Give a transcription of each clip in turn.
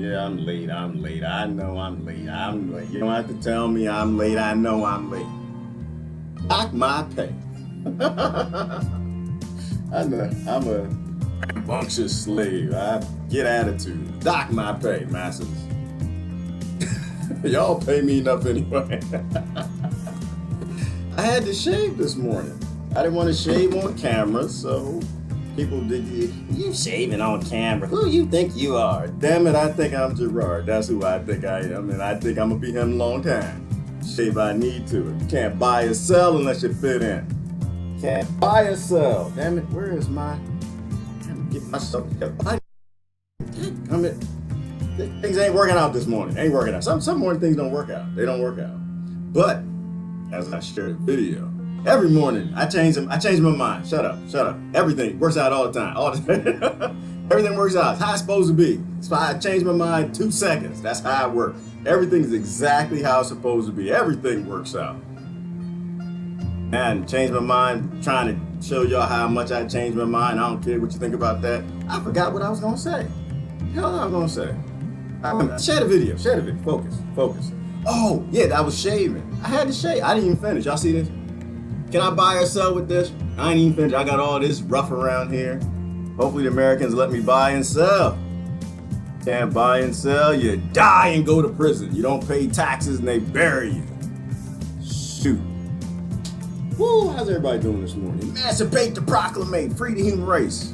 Yeah, I'm late. I'm late. I know I'm late. I'm late. You don't have to tell me I'm late. I know I'm late. Dock my pay. I know I'm a rambunctious slave. I get attitude. Dock my pay, masses. Y'all pay me enough anyway. I had to shave this morning. I didn't want to shave on camera, so people did. You shaving on camera? Who you think you are? Damn it, I think I'm Gerard. That's who I think I am, and I think I'm gonna be him a long time. Shave I need to. You can't buy or sell unless you fit in. Can't buy or sell. Damn it, where is my? I'm get myself together. I mean, things ain't working out this morning. Ain't working out. Some morning things don't work out. They don't work out. But as I shared a video, every morning I change them. I change my mind. Shut up. Shut up. Everything works out all the time. All the time. Everything works out. It's how it's supposed to be. So I change my mind 2 seconds. That's how it works. Everything is exactly how it's supposed to be. Everything works out. And change my mind, trying to show y'all how much I changed my mind. I don't care what you think about that. I forgot what I was gonna say. Hell, I was gonna say. Share the video. Share the video. Focus. Focus. Oh yeah, I was shaving. I had to shave. I didn't even finish. Y'all see this? Can I buy or sell with this? I ain't even finished. I got all this rough around here. Hopefully the Americans let me buy and sell. Can't buy and sell, you die and go to prison. You don't pay taxes and they bury you. Shoot. Woo, how's everybody doing this morning? Emancipate the proclamate, free the human race.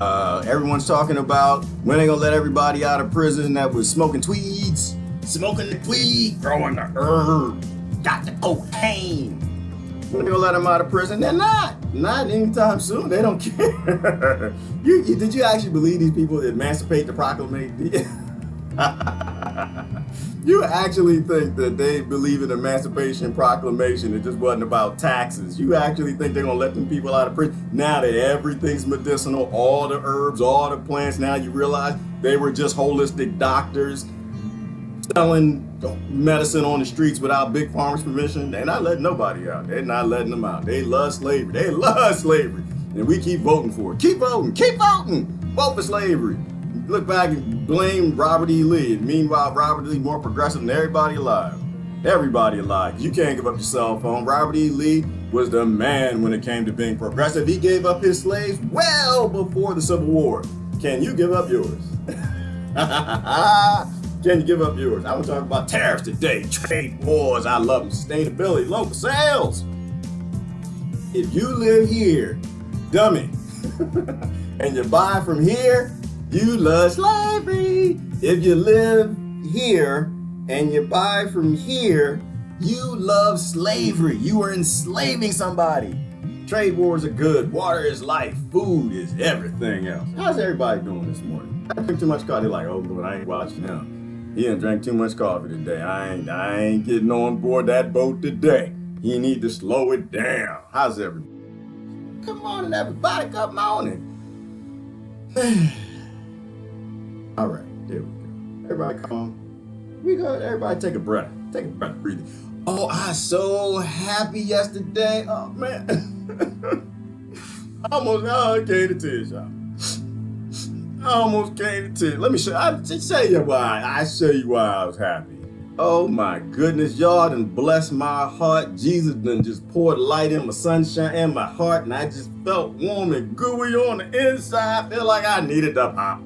Everyone's talking about when they gonna let everybody out of prison that was smoking tweeds, smoking the tweed, growing the herb, got the cocaine. When they gonna let them out of prison? They're not anytime soon. They don't care. Did you actually believe these people emancipate the proclamate? You actually think that they believe in Emancipation Proclamation? It just wasn't about taxes. You actually think they're gonna let them people out of prison now that everything's medicinal, all the herbs, all the plants? Now you realize they were just holistic doctors selling medicine on the streets without Big Pharma's permission. They're not letting nobody out. They're not letting them out. They love slavery. They love slavery. And we keep voting for it. Keep voting. Keep voting. Vote for slavery. Look back and blame Robert E. Lee. Meanwhile, Robert E. Lee more progressive than everybody alive. Everybody alive. You can't give up your cell phone. Robert E. Lee was the man when it came to being progressive. He gave up his slaves well before the Civil War. Can you give up yours? Can you give up yours? I want to talk about tariffs today, trade wars. I love them. Sustainability, local sales. If you live here, dummy, and you buy from here, you love slavery. If you live here and you buy from here, you love slavery. You are enslaving somebody. Trade wars are good. Water is life. Food is everything else. How's everybody doing this morning? I drink too much coffee. They're like, oh, Lord, I ain't watching him. He done drank too much coffee today. I ain't getting on board that boat today. He need to slow it down. How's everybody? Good morning, everybody. Good morning. All right, there we go. Everybody calm. We go. Everybody take a breath. Take a breath, breathe. Oh, I was so happy yesterday. Oh man, I almost came to tears, y'all. I almost came to tears. Let me show you why. I show you why I was happy. Oh my goodness, y'all done blessed my heart. Jesus done just poured light in my sunshine in my heart, and I just felt warm and gooey on the inside. I feel like I needed to pop.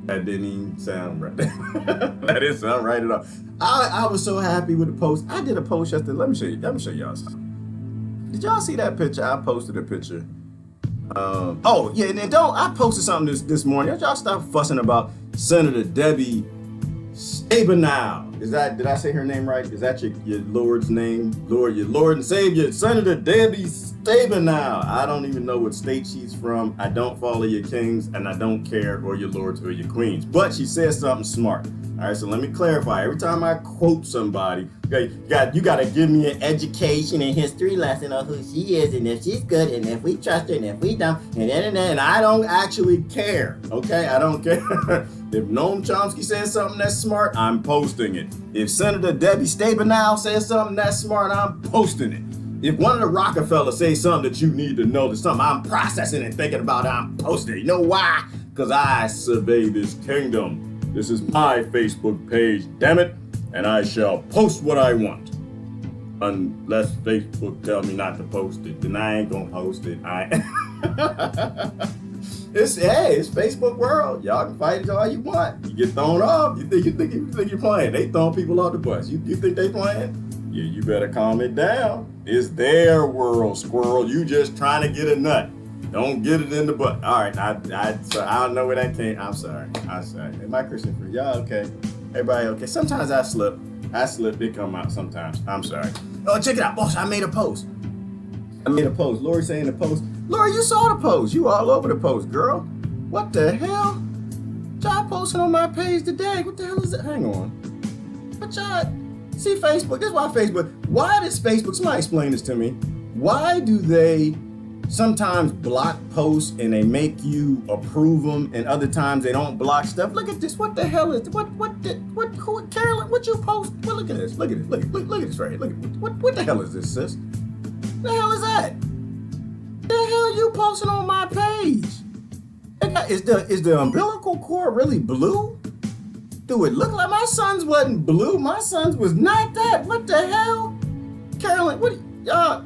That didn't even sound right. That didn't sound right at all. I was so happy with the post. I did a post yesterday. Let me show y'all something. Did y'all see that picture? I posted a picture. Oh yeah, and then I posted something this morning. Y'all stop fussing about Senator Debbie Stabenow. Did I say her name right? Is that your Lord's name? Your Lord and Savior, Senator Debbie Stabenow. I don't even know what state she's from. I don't follow your kings, and I don't care, or your lords or your queens. But she says something smart. All right, so let me clarify. Every time I quote somebody, you got to give me an education and history lesson on who she is, and if she's good, and if we trust her, and if we don't, and I don't actually care. Okay, I don't care. If Noam Chomsky says something that's smart, I'm posting it. If Senator Debbie Stabenow says something that's smart, I'm posting it. If one of the Rockefellers says something that you need to know, there's something I'm processing and thinking about, I'm posting it. You know why? because I survey this kingdom. This is my Facebook page, damn it, and I shall post what I want. Unless Facebook tell me not to post it, then I ain't gonna post it. It's Facebook world. Y'all can fight it all you want. You get thrown off. You think you're playing. They throwing people off the bus. You think they playing? Yeah, you better calm it down. It's their world, squirrel. You just trying to get a nut. Don't get it in the butt. All right, I don't know where that came. I'm sorry. Am I Christian free? Y'all okay? Everybody okay? Sometimes I slip. They come out sometimes. I'm sorry. Oh, check it out, boss. I made a post. Lori saying the post. Lori, you saw the post. You all over the post, girl. What the hell? Y'all posting on my page today. What the hell is it? Hang on. But y'all see Facebook. This is why Facebook. Why does Facebook? Somebody explain this to me. Why do they sometimes block posts and they make you approve them, and other times they don't block stuff? Look at this. What the hell is what Carolyn? What you post? Well, look at this. Look at this right here. Look at what the hell is this, sis? The hell is that? The hell you posting on my page? Is the umbilical cord really blue? Do it look like my son's wasn't blue? My son's was not that. What the hell? Carolyn, what y'all?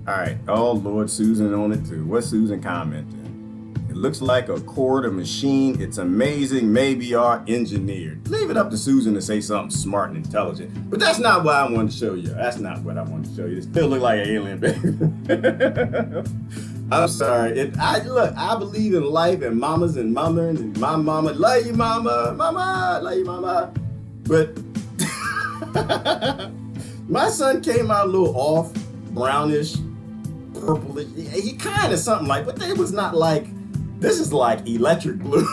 All right. Oh Lord, Susan on it too. What's Susan commenting? It looks like a cord, a machine. It's amazing. Maybe are engineered. Leave it up to Susan to say something smart and intelligent. But that's not what I wanted to show you. That's not what I wanted to show you. It still look like an alien, baby. I'm sorry. I believe in life and mamas and mama and my mama. Love you, mama. Mama, love you, mama. But my son came out a little off, brownish, purplish. He kind of something like, but it was not like. This is like electric blue.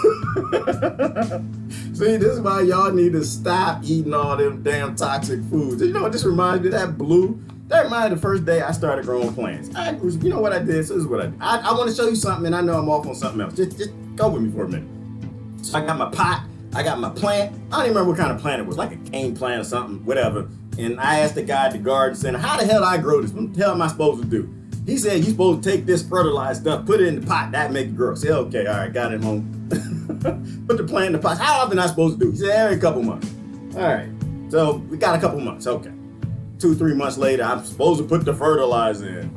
See, this is why y'all need to stop eating all them damn toxic foods. You know what this reminds me of? That blue. That reminded me of the first day I started growing plants. You know what I did? So this is what I did. I want to show you something, and I know I'm off on something else. Just go with me for a minute. So I got my pot. I got my plant. I don't even remember what kind of plant it was, like a cane plant or something, whatever. And I asked the guy at the garden center, how the hell do I grow this? What the hell am I supposed to do? He said, you supposed to take this fertilized stuff, put it in the pot, that make it grow. I said, okay, all right, got it home. Put the plant in the pot. How often am I supposed to do? He said, every couple months. All right, so we got a couple months, okay. 2-3 months later, I'm supposed to put the fertilizer in.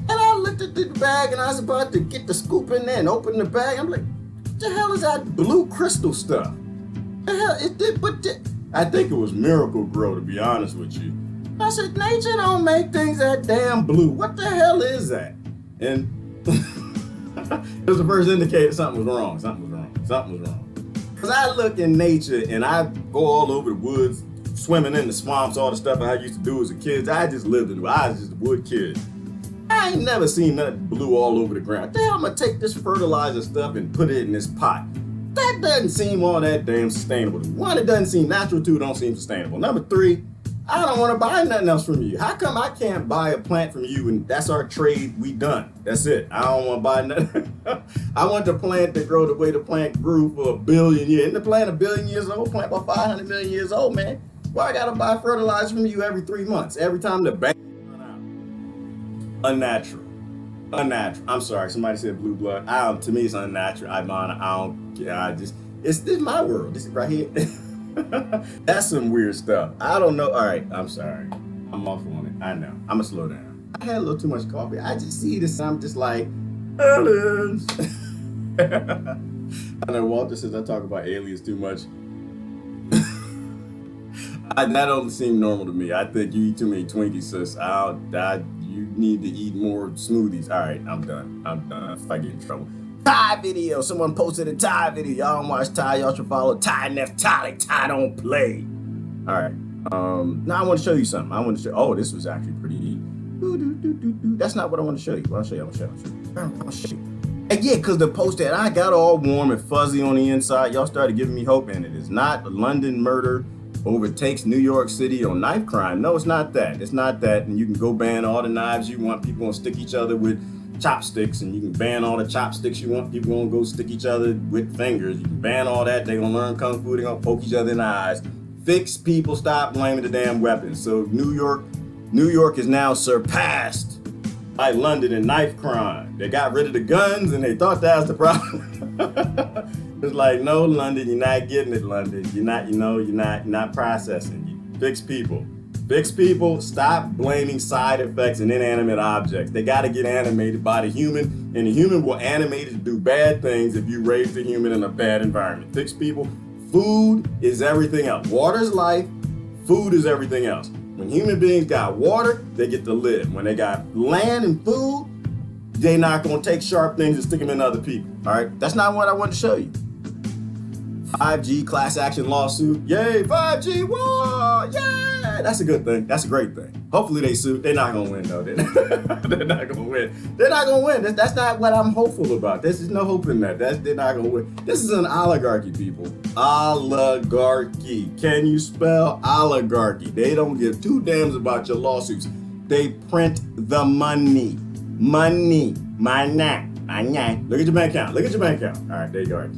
And I looked at the bag and I was about to get the scoop in there and open the bag. I'm like, what the hell is that blue crystal stuff? The hell, I think it was Miracle Grow, to be honest with you. I said, nature don't make things that damn blue. What the hell is that? And it was the first indicator something was wrong. Because I look in nature and I go all over the woods, swimming in the swamps, all the stuff I used to do as a kid. I just lived in I was just a wood kid. I ain't never seen nothing blue all over the ground. Damn, I'm gonna take this fertilizer stuff and put it in this pot. That doesn't seem all that damn sustainable. One, it doesn't seem natural. Two, it don't seem sustainable. Number three, I don't want to buy nothing else from you. How come I can't buy a plant from you and that's our trade, we done? That's it. I don't want to buy nothing. I want the plant to grow the way the plant grew for 1 billion years. Isn't the plant 1 billion years old? Plant about 500 million years old, man. Why I gotta buy fertilizer from you every 3 months? Every time the bank run out. Unnatural. I'm sorry, somebody said blue blood. To me it's unnatural. It's my world. This is right here. That's some weird stuff. I don't know. All right, I'm sorry. I'm off on it. I know. I'm gonna slow down. I had a little too much coffee. I just see this. I'm just like, aliens. I know Walter says I talk about aliens too much. That don't seem normal to me. I think you eat too many Twinkies, sis. You need to eat more smoothies. All right, I'm done. If I get in trouble. Thai video. Someone posted a Thai video. Y'all don't watch Thai. Y'all should follow Thai Neftali. Thai don't play. All right. Now I want to show you something. Oh, this was actually pretty neat. That's not what I want to show you. I'll show you. And yeah, because the post that I got all warm and fuzzy on the inside, y'all started giving me hope, and it is not a London murder overtakes New York City on knife crime. No, it's not that. It's not that. And you can go ban all the knives you want. People gonna stick each other with chopsticks, and you can ban all the chopsticks you want. People gonna go stick each other with fingers. You can ban all that. They gonna learn kung fu. They gonna poke each other in the eyes. Fix people. Stop blaming the damn weapons. So New York is now surpassed by London in knife crime. They got rid of the guns, and they thought that was the problem. It's like, no, London, you're not getting it, London. You're not processing. You fix people. Fix people, stop blaming side effects and inanimate objects. They got to get animated by the human, and the human will animate it to do bad things if you raise the human in a bad environment. Fix people. Food is everything else. Water is life. Food is everything else. When human beings got water, they get to live. When they got land and food, they're not going to take sharp things and stick them in other people. All right? That's not what I want to show you. 5G class action lawsuit. Yay, 5G, whoa, yay! That's a good thing. That's a great thing. Hopefully they sue. They're not going to win, though. They're not going to win. They're not going to win. That's not what I'm hopeful about. There's no hope in that. They're not going to win. This is an oligarchy, people. Oligarchy. Can you spell oligarchy? They don't give two damns about your lawsuits. They print the money. Money. Money. Look at your bank account. Look at your bank account. All right, there you go.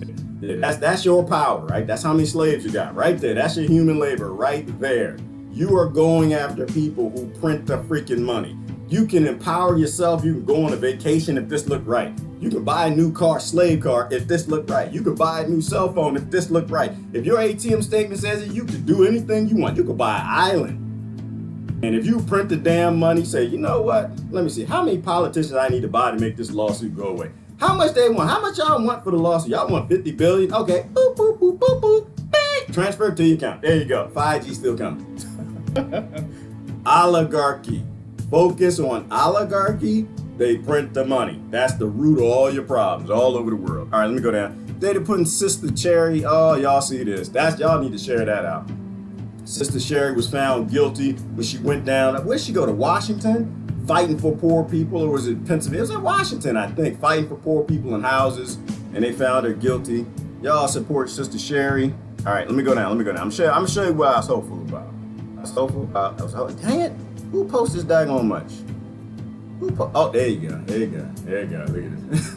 Yeah, that's your power, right? That's how many slaves you got right there. That's your human labor right there. You are going after people who print the freaking money. You can empower yourself. You can go on a vacation if this look right. You can buy a new car, slave car, if this look right. You can buy a new cell phone if this look right. If your ATM statement says it, you can do anything you want. You can buy an island. And if you print the damn money, say, you know what? Let me see. How many politicians I need to buy to make this lawsuit go away? How much they want? How much y'all want for the lawsuit? Y'all want 50 billion? Okay. Boop, boop, boop, boop, boop. Bang. Transfer it to your account. There you go. 5G still coming. Oligarchy. Focus on oligarchy. They print the money. That's the root of all your problems all over the world. All right, let me go down. They're putting Sister Cherry. Oh, y'all see this. Y'all need to share that out. Sister Sherry was found guilty when she went down. Where'd she go? To Washington? Fighting for poor people, or was it Pennsylvania? It was in Washington, I think, fighting for poor people in houses, and they found her guilty. Y'all support Sister Sherry. All right, let me go down. I'm gonna show you what I was hopeful about. Dang it! Who posted this daggone much? Oh, there you go. Look at this.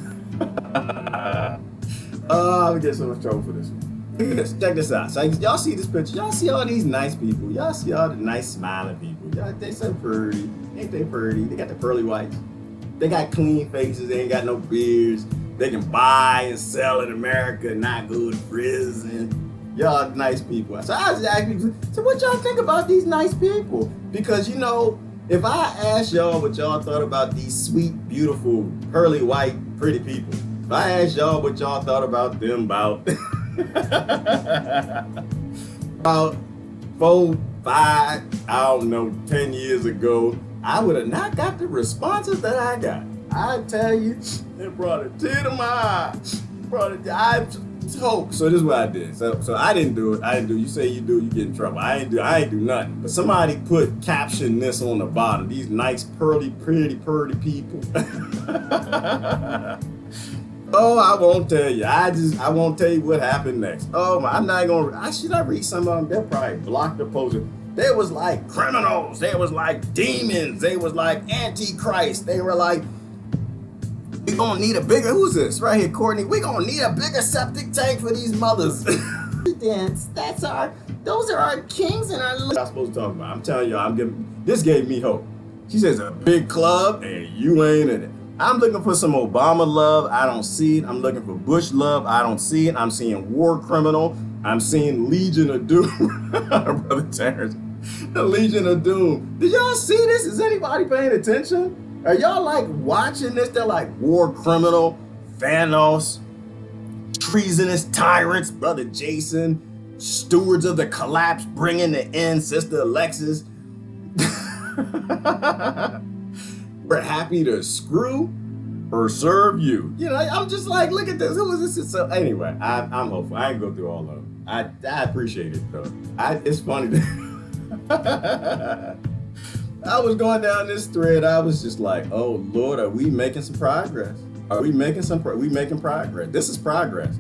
Oh, I'm gonna get so much trouble for this one. Look at this. Check this out. So y'all see this picture? Y'all see all these nice people? Y'all see all the nice smiling people? They so pretty. Ain't they pretty? They got the pearly whites. They got clean faces. They ain't got no beards. They can buy and sell in America and not go to prison. Y'all nice people. So I was asking people, so what y'all think about these nice people? Because, you know, if I asked y'all what y'all thought about these sweet, beautiful, pearly white, pretty people, if I asked y'all what y'all thought about them about 4, 5, I don't know, 10 years ago, I would have not got the responses that I got. I tell you, it brought a tear to my eye. I hope. So this is what I did. So I didn't do it. You say you do, you get in trouble. I ain't do nothing. But somebody caption this on the bottom. These nice, pearly, pretty people. Oh, I won't tell you. I won't tell you what happened next. Oh, I'm not gonna. Should I read some of them? They'll probably block the post. They was like criminals. They was like demons. They was like antichrist. They were like, we gonna need a bigger. Who's this right here, Courtney? We gonna need a bigger septic tank for these mothers. Those are our kings and our. I'm supposed to talk about. I'm telling you, this gave me hope. She says a big club and you ain't in it. I'm looking for some Obama love. I don't see it. I'm looking for Bush love. I don't see it. I'm seeing war criminal. I'm seeing Legion of Doom. Brother Terrence, the Legion of Doom. Did y'all see this? Is anybody paying attention? Are y'all like watching this? They're like war criminal, Thanos, treasonous tyrants, Brother Jason, stewards of the collapse, bringing the end, Sister Alexis. We're happy to screw or serve you. You know, I'm just like, look at this. Who is this? So anyway, I'm hopeful. I ain't go through all of them. I appreciate it though. It's funny. I was going down this thread. I was just like, oh Lord, are we making some progress? We making progress? This is progress.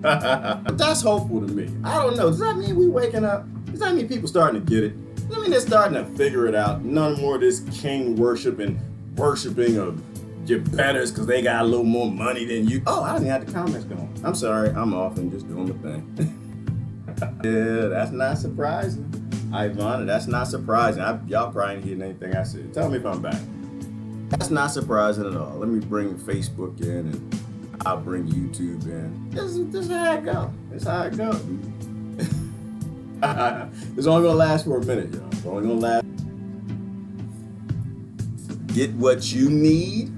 That's hopeful to me. I don't know. Does that mean we waking up? Does that mean people starting to get it? I mean, they're starting to figure it out. None more of this king worshiping of your betters because they got a little more money than you. Oh, I didn't have the comments going. I'm sorry. I'm off and just doing the thing. Yeah, that's not surprising. Ivana, that's not surprising. Y'all probably ain't hearing anything I said. Tell me if I'm back. That's not surprising at all. Let me bring Facebook in. And I'll bring YouTube in. This is how it go. This is how it go. It's only gonna last for a minute, y'all. It's only gonna last. Get what you need.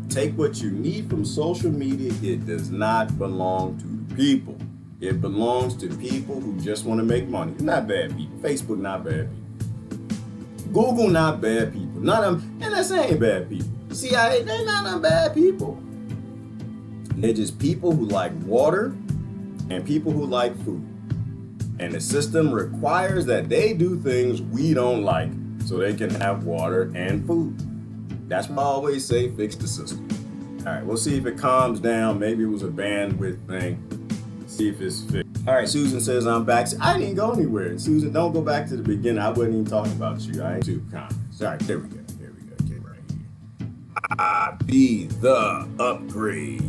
Take what you need from social media. It does not belong to the people. It belongs to people who just want to make money. They're not bad people. Facebook not bad people. Google not bad people. None of them. NSA ain't bad people. CIA, they're not bad people. They're just people who like water and people who like food. And the system requires that they do things we don't like so they can have water and food. That's why I always say fix the system. All right, we'll see if it calms down. Maybe it was a bandwidth thing. See if it's fixed. All right, Susan says I'm back. I didn't go anywhere. Susan, don't go back to the beginning. I wasn't even talking about you. I ain't too comments. All right, there we go. Okay, right here. Be the upgrade.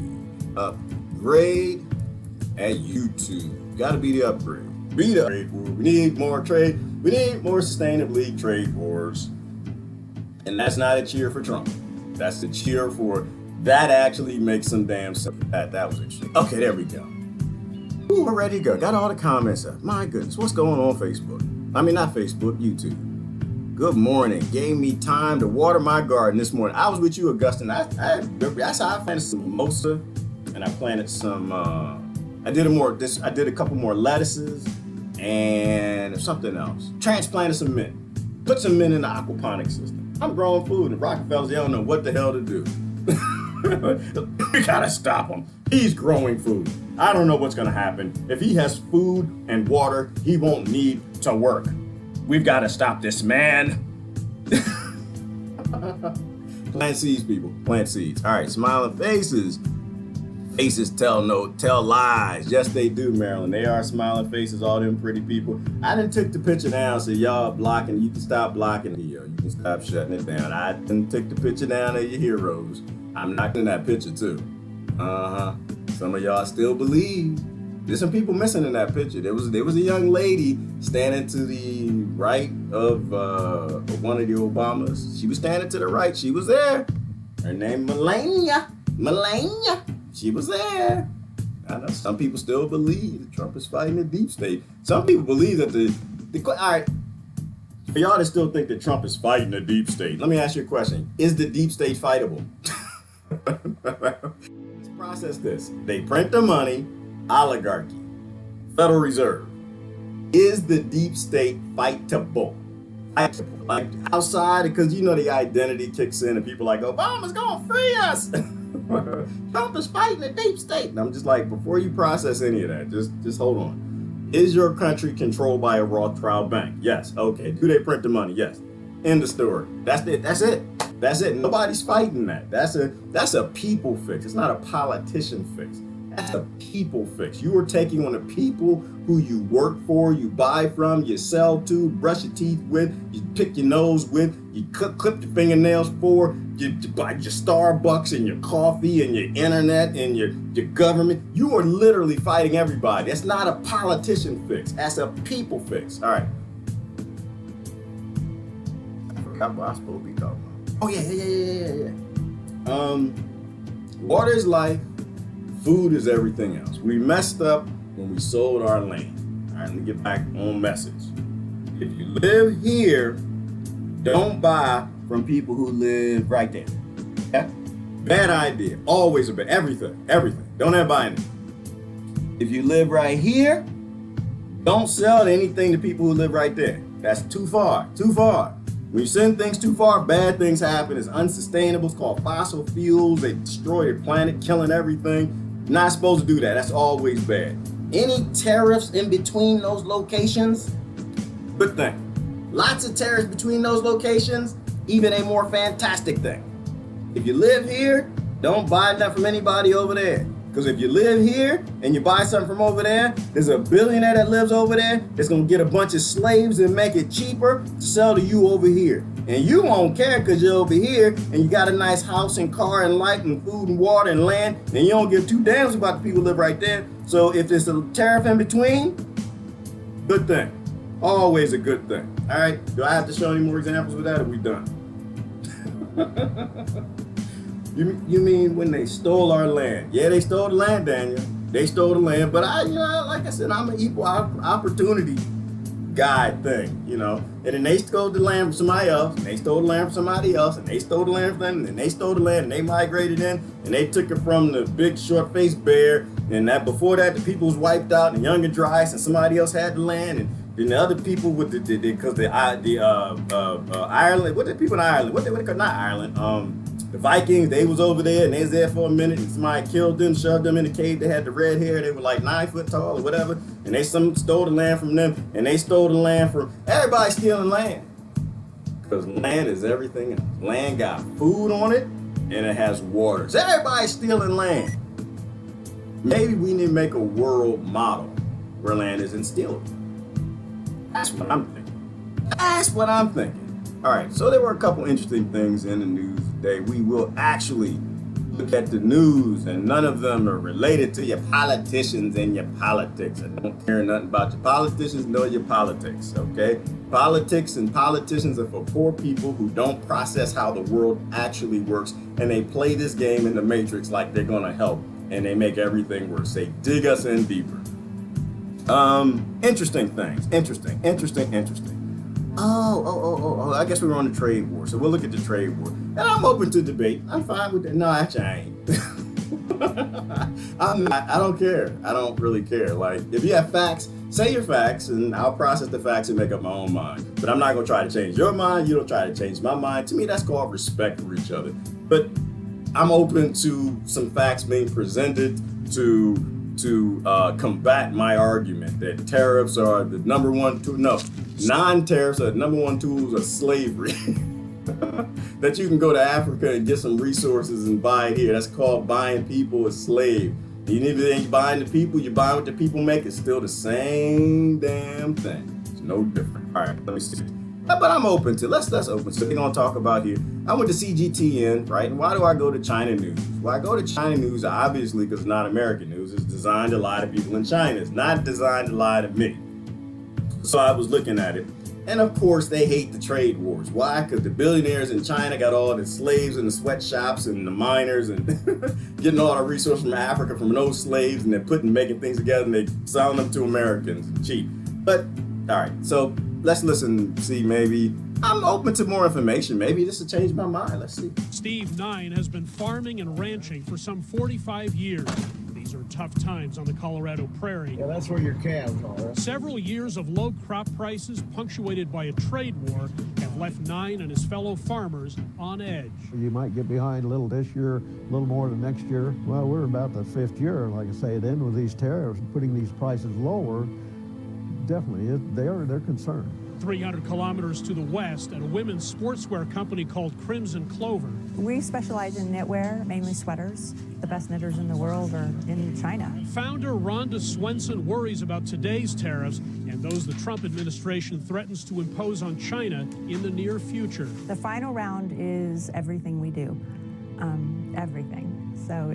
Upgrade at YouTube. Gotta be the upgrade. Be the trade war. We need more trade. We need more sustainably trade wars. And that's not a cheer for Trump. That's a cheer for that actually makes some damn sense. That was interesting. Okay, there we go. Ooh, we're ready to go. Got all the comments up. My goodness, what's going on Facebook? I mean, not Facebook, YouTube. Good morning. Gave me time to water my garden this morning. I was with you, Augustine. That's how I planted some mimosa, and I planted some. I did a couple more lettuces and something else. Transplanted some mint. Put some mint in the aquaponics system. I'm growing food, and Rockefellers, they don't know what the hell to do. We gotta stop him. He's growing food. I don't know what's gonna happen. If he has food and water, he won't need to work. We've gotta stop this man. Plant seeds, people. Plant seeds. All right, smiling faces. Faces tell lies. Yes, they do, Marilyn. They are smiling faces, all them pretty people. I done took the picture down, so y'all blocking. You can stop blocking the video. You can stop shutting it down. I done took the picture down of your heroes. I'm not in that picture too. Some of y'all still believe. There's some people missing in that picture. There was a young lady standing to the right of one of the Obamas. She was standing to the right. She was there. Her name Melania. She was there. I know some people still believe that Trump is fighting the deep state. Some people believe that all right, for y'all that still think that Trump is fighting the deep state, let me ask you a question. Is the deep state fightable? Let's process this. They print the money, oligarchy, Federal Reserve. Is the deep state fightable? Like outside, because you know the identity kicks in and people are like, Obama's gonna free us. Trump is fighting the deep state. And I'm just like, before you process any of that, just hold on. Is your country controlled by a Rothschild bank? Yes. Okay. Do they print the money? Yes. End of story. That's it. Nobody's fighting that. That's a people fix. It's not a politician fix. That's a people fix. You are taking on the people who you work for, you buy from, you sell to, brush your teeth with, you pick your nose with, you clip your fingernails for, you buy your Starbucks and your coffee and your internet and your government. You are literally fighting everybody. That's not a politician fix. That's a people fix. All right. I forgot what I was supposed to be talking about. Oh, yeah. Water is life. Food is everything else. We messed up when we sold our land. All right, let me get back on message. If you live here, don't buy from people who live right there. Okay? Bad idea. Always a bad. Everything. Don't ever buy anything. If you live right here, don't sell anything to people who live right there. That's too far. When you send things too far, bad things happen. It's unsustainable. It's called fossil fuels. They destroy the planet, killing everything. Not supposed to do that. That's always bad. Any tariffs in between those locations, good thing. Lots of tariffs between those locations, even a more fantastic thing. If you live here, don't buy nothing from anybody over there. Because if you live here and you buy something from over there, there's a billionaire that lives over there that's going to get a bunch of slaves and make it cheaper to sell to you over here. And you won't care because you're over here and you got a nice house and car and light and food and water and land, and you don't give two damns about the people who live right there. So if there's a tariff in between, good thing. Always a good thing. All right, do I have to show any more examples of that, or are we done? You mean when they stole our land? Yeah, they stole the land, Daniel. They stole the land, but like I said, I'm an equal opportunity guy thing, And then they stole the land from somebody else, and they stole the land from somebody else, and they stole the land from them, and then they stole the land, and they migrated in, and they took it from the big short-faced bear, and that before that the people was wiped out, and young and Dryas, and somebody else had the land, and then the other people with Ireland, what the people in Ireland, what they call, not Ireland, the Vikings, they was over there and they was there for a minute and somebody killed them, shoved them in a cave. They had the red hair. They were like 9 foot tall or whatever. And they stole the land from them and they stole the land from everybody stealing land. Because land is everything. And land got food on it and it has water. So everybody's stealing land. Maybe we need to make a world model where land isn't stealable. That's what I'm thinking. All right, so there were a couple interesting things in the news today. We will actually look at the news, and none of them are related to your politicians and your politics. I don't care nothing about your politicians nor your politics, okay? Politics and politicians are for poor people who don't process how the world actually works, and they play this game in the Matrix like they're gonna help, and they make everything worse. They dig us in deeper. Interesting things. Interesting. Oh, I guess we were on the trade war. So we'll look at the trade war. And I'm open to debate. I'm fine with that. No, actually, I ain't. I'm not. I don't care. I don't really care. Like, if you have facts, say your facts, and I'll process the facts and make up my own mind. But I'm not going to try to change your mind. You don't try to change my mind. To me, that's called respect for each other. But I'm open to some facts being presented to combat my argument that tariffs are the number one tool. No, non-tariffs are the number one tools of slavery. That you can go to Africa and get some resources and buy it here. That's called buying people as slave. Even if you ain't buying the people, you buy what the people make. It's still the same damn thing. It's no different. All right, let me see. But I'm open to, let's open. So we're gonna talk about here. I went to CGTN, right? And why do I go to China News? Well, I go to China News obviously because it's not American news. It's designed to lie to people in China. It's not designed to lie to me. So I was looking at it. And of course, they hate the trade wars. Why? Because the billionaires in China got all the slaves in the sweatshops and the miners and getting all the resources from Africa from those slaves, and they're making things together and they selling them to Americans cheap. But all right, so let's listen, see, maybe I'm open to more information. Maybe this will change my mind. Let's see. Steve Nine has been farming and ranching for some 45 years. These are tough times on the Colorado prairie. Yeah, that's where your calves are. Several years of low crop prices, punctuated by a trade war, have left Nine and his fellow farmers on edge. You might get behind a little this year, a little more the next year. Well, we're about the fifth year, like I say, then with these tariffs and putting these prices lower, definitely, they're concerned. 300 kilometers to the west at a women's sportswear company called Crimson Clover. We specialize in knitwear, mainly sweaters. The best knitters in the world are in China. Founder Rhonda Swenson worries about today's tariffs and those the Trump administration threatens to impose on China in the near future. The final round is everything we do, everything. So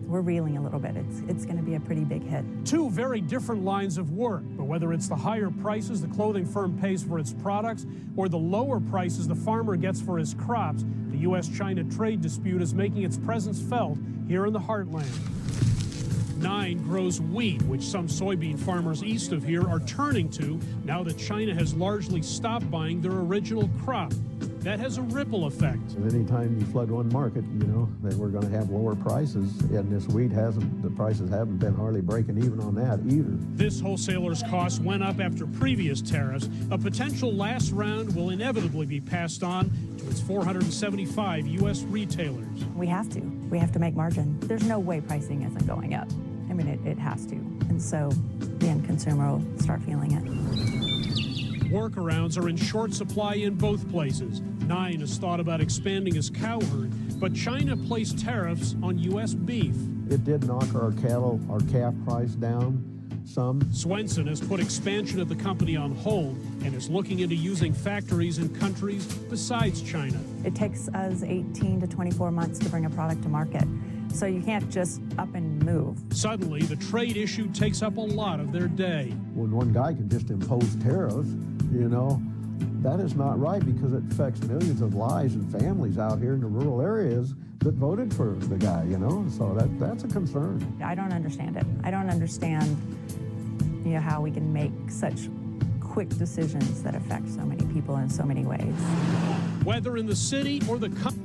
we're reeling a little bit. It's going to be a pretty big hit. Two very different lines of work, but whether it's the higher prices the clothing firm pays for its products or the lower prices the farmer gets for his crops, the U.S.-China trade dispute is making its presence felt here in the heartland. Nine grows wheat, which some soybean farmers east of here are turning to now that China has largely stopped buying their original crop. That has a ripple effect. And anytime you flood one market, then we're going to have lower prices. And this wheat the prices haven't been hardly breaking even on that either. This wholesaler's costs went up after previous tariffs. A potential last round will inevitably be passed on to its 475 U.S. retailers. We have to. We have to make margin. There's no way pricing isn't going up. I mean, it has to. And so the end consumer will start feeling it. Workarounds are in short supply in both places. Nine has thought about expanding his cow herd, but China placed tariffs on U.S. beef. It did knock our calf price down some. Swenson has put expansion of the company on hold and is looking into using factories in countries besides China. It takes us 18 to 24 months to bring a product to market. So you can't just up and move. Suddenly, the trade issue takes up a lot of their day. When one guy can just impose tariffs, That is not right because it affects millions of lives and families out here in the rural areas that voted for the guy, you know, so that's a concern. I don't understand it. I don't understand, you know, how we can make such quick decisions that affect so many people in so many ways. Whether in the city or the country.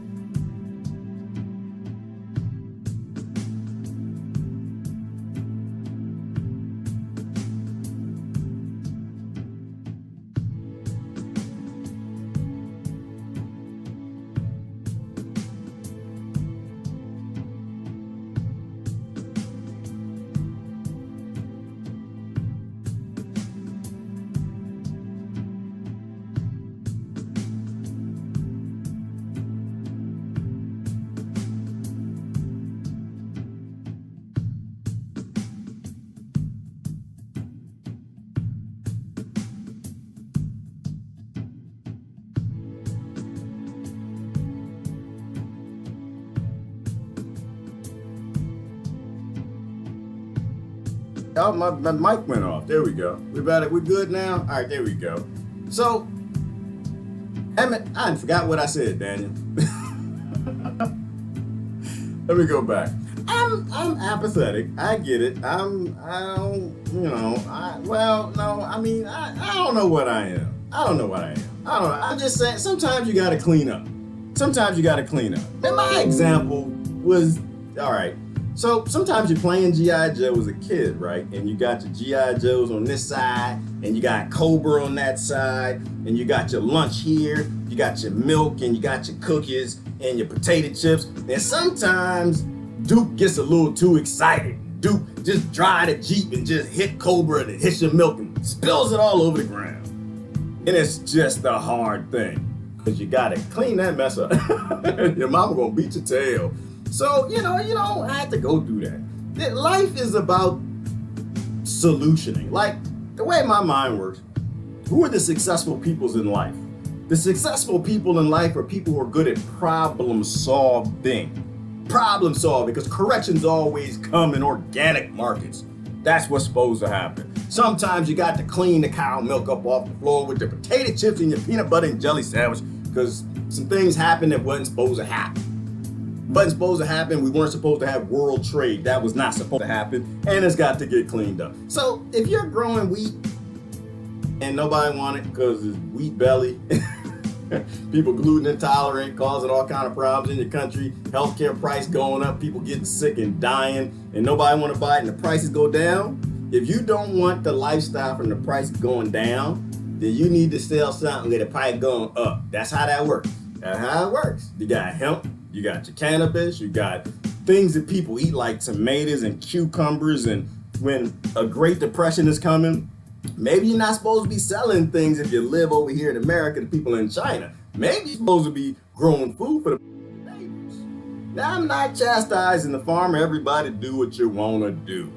Oh, my mic went off. There we go. We're good now? All right, there we go. So, I forgot what I said, Daniel. Let me go back. I'm apathetic. I get it. I don't know what I am. I'm just saying, sometimes you gotta clean up. And my example was, all right, so sometimes you're playing G.I. Joe as a kid, right? And you got your G.I. Joes on this side, and you got Cobra on that side, and you got your lunch here, you got your milk, and you got your cookies, and your potato chips. And sometimes Duke gets a little too excited. Duke just drive the Jeep and just hit Cobra and it hits your milk and spills it all over the ground. And it's just a hard thing, because you gotta clean that mess up. Your mama gonna beat your tail. So, you don't have to go through that. Life is about solutioning. Like, the way my mind works, who are the successful peoples in life? The successful people in life are people who are good at problem solving. Problem solving, because corrections always come in organic markets. That's what's supposed to happen. Sometimes you got to clean the cow milk up off the floor with the potato chips and your peanut butter and jelly sandwich, because some things happened that wasn't supposed to happen. We weren't supposed to have world trade. That was not supposed to happen, and it's got to get cleaned up. So if you're growing wheat and nobody want it because it's wheat belly, people gluten intolerant, causing all kind of problems in your country, healthcare price going up, people getting sick and dying, and nobody want to buy it and the prices go down. If you don't want the lifestyle from the price going down, then you need to sell something with the price going up. That's how that works. You got hemp, you got your cannabis, you got things that people eat like tomatoes and cucumbers, and when a Great Depression is coming, maybe you're not supposed to be selling things if you live over here in America to people in China. Maybe you're supposed to be growing food for the neighbors. Now, I'm not chastising the farmer. Everybody do what you want to do.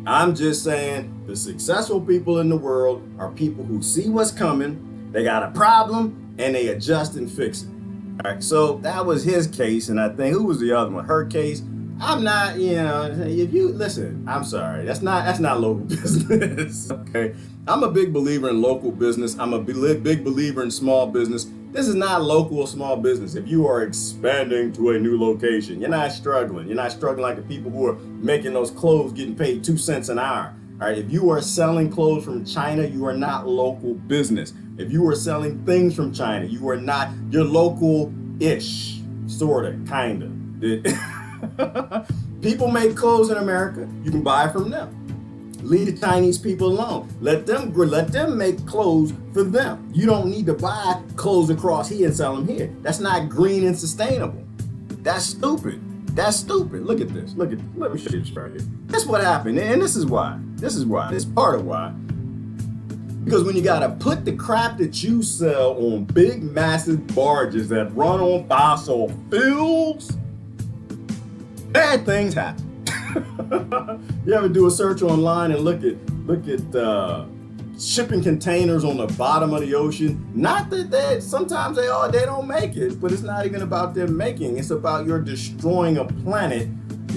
I'm just saying the successful people in the world are people who see what's coming, they got a problem, and they adjust and fix it. All right, so that was his case, and I think, who was the other one? Her case. I'm not, if you, listen, I'm sorry, that's not local business, okay? I'm a big believer in local business. I'm a big believer in small business. This is not local or small business. If you are expanding to a new location, you're not struggling. You're not struggling like the people who are making those clothes getting paid 2 cents an hour. All right, if you are selling clothes from China, you are not local business. If you are selling things from China, you are not, you're local-ish, sorta, kinda. People make clothes in America. You can buy from them. Leave the Chinese people alone. Let them make clothes for them. You don't need to buy clothes across here and sell them here. That's not green and sustainable. That's stupid. Look at this. Let me show you this right here. That's what happened, and this is why. This is part of why. Because when you gotta put the crap that you sell on big, massive barges that run on fossil fuels, bad things happen. You ever do a search online and look at shipping containers on the bottom of the ocean? Not that sometimes they don't make it, but it's not even about them making. It's about you're destroying a planet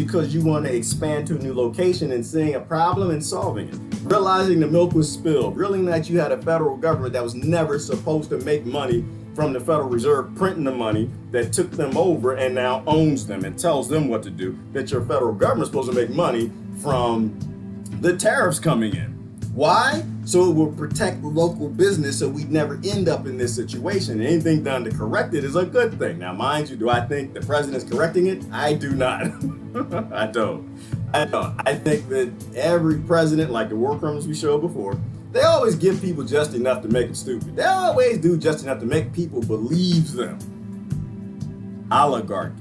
because you want to expand to a new location and seeing a problem and solving it. Realizing the milk was spilled, realizing that you had a federal government that was never supposed to make money from the Federal Reserve printing the money that took them over and now owns them and tells them what to do, that your federal government is supposed to make money from the tariffs coming in. Why? So it will protect local business so we never end up in this situation. Anything done to correct it is a good thing. Now, mind you, do I think the president is correcting it? I do not. I don't. I think that every president, like the war criminals we showed before, they always give people just enough to make them stupid. They always do just enough to make people believe them. Oligarchy.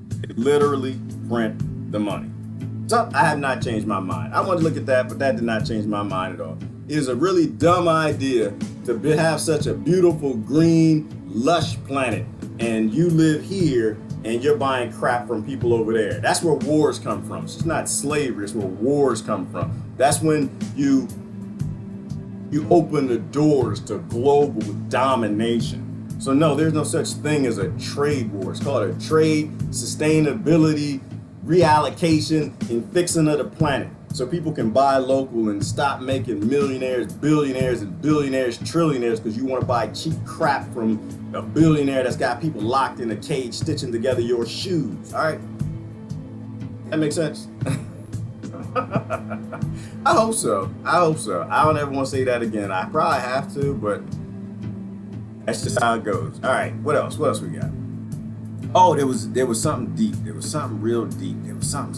They literally print the money. So I have not changed my mind. I wanted to look at that, but that did not change my mind at all. It is a really dumb idea to have such a beautiful, green, lush planet, and you live here and you're buying crap from people over there. That's where wars come from. It's not slavery, it's where wars come from. That's when you open the doors to global domination. So no, there's no such thing as a trade war. It's called a trade, sustainability, reallocation, and fixing of the planet. So people can buy local and stop making millionaires, billionaires, and billionaires, trillionaires because you want to buy cheap crap from a billionaire that's got people locked in a cage stitching together your shoes. All right? That makes sense? I hope so. I don't ever want to say that again. I probably have to, but that's just how it goes. All right, what else? What else we got? Oh, there was something deep. There was something real deep. There was something.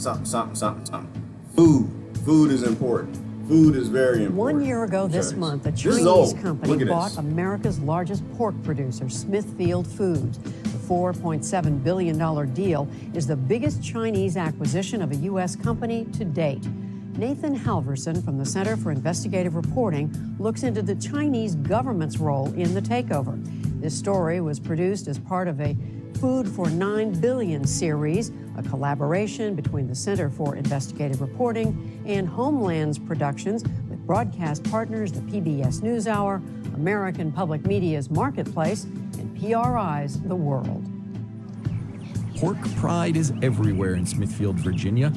Food is important. Food is very important. 1 year ago this month, a Chinese company bought America's largest pork producer, Smithfield Foods. The $4.7 billion deal is the biggest Chinese acquisition of a U.S. company to date. Nathan Halverson from the Center for Investigative Reporting looks into the Chinese government's role in the takeover. This story was produced as part of a Food for $9 billion series, a collaboration between the Center for Investigative Reporting and Homeland's Productions with broadcast partners the PBS NewsHour, American Public Media's Marketplace, and PRI's The World. Pork pride is everywhere in Smithfield, Virginia.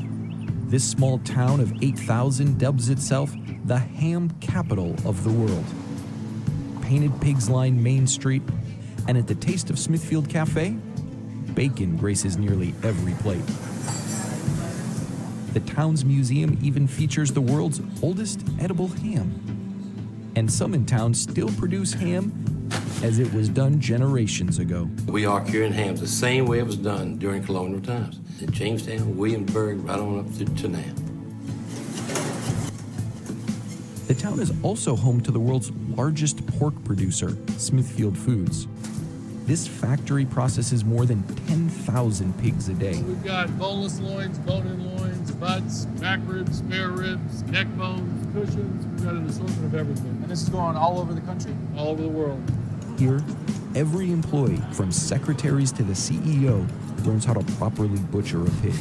This small town of 8,000 dubs itself the ham capital of the world. Painted pigs line Main Street, and at the Taste of Smithfield Cafe, bacon graces nearly every plate. The town's museum even features the world's oldest edible ham. And some in town still produce ham as it was done generations ago. We are curing hams the same way it was done during colonial times. In Jamestown, Williamsburg, right on up to now. The town is also home to the world's largest pork producer, Smithfield Foods. This factory processes more than 10,000 pigs a day. We've got boneless loins, bone-in loins, butts, back ribs, spare ribs, neck bones, cushions. We've got an assortment of everything. And this is going all over the country? All over the world. Here, every employee, from secretaries to the CEO, learns how to properly butcher a pig.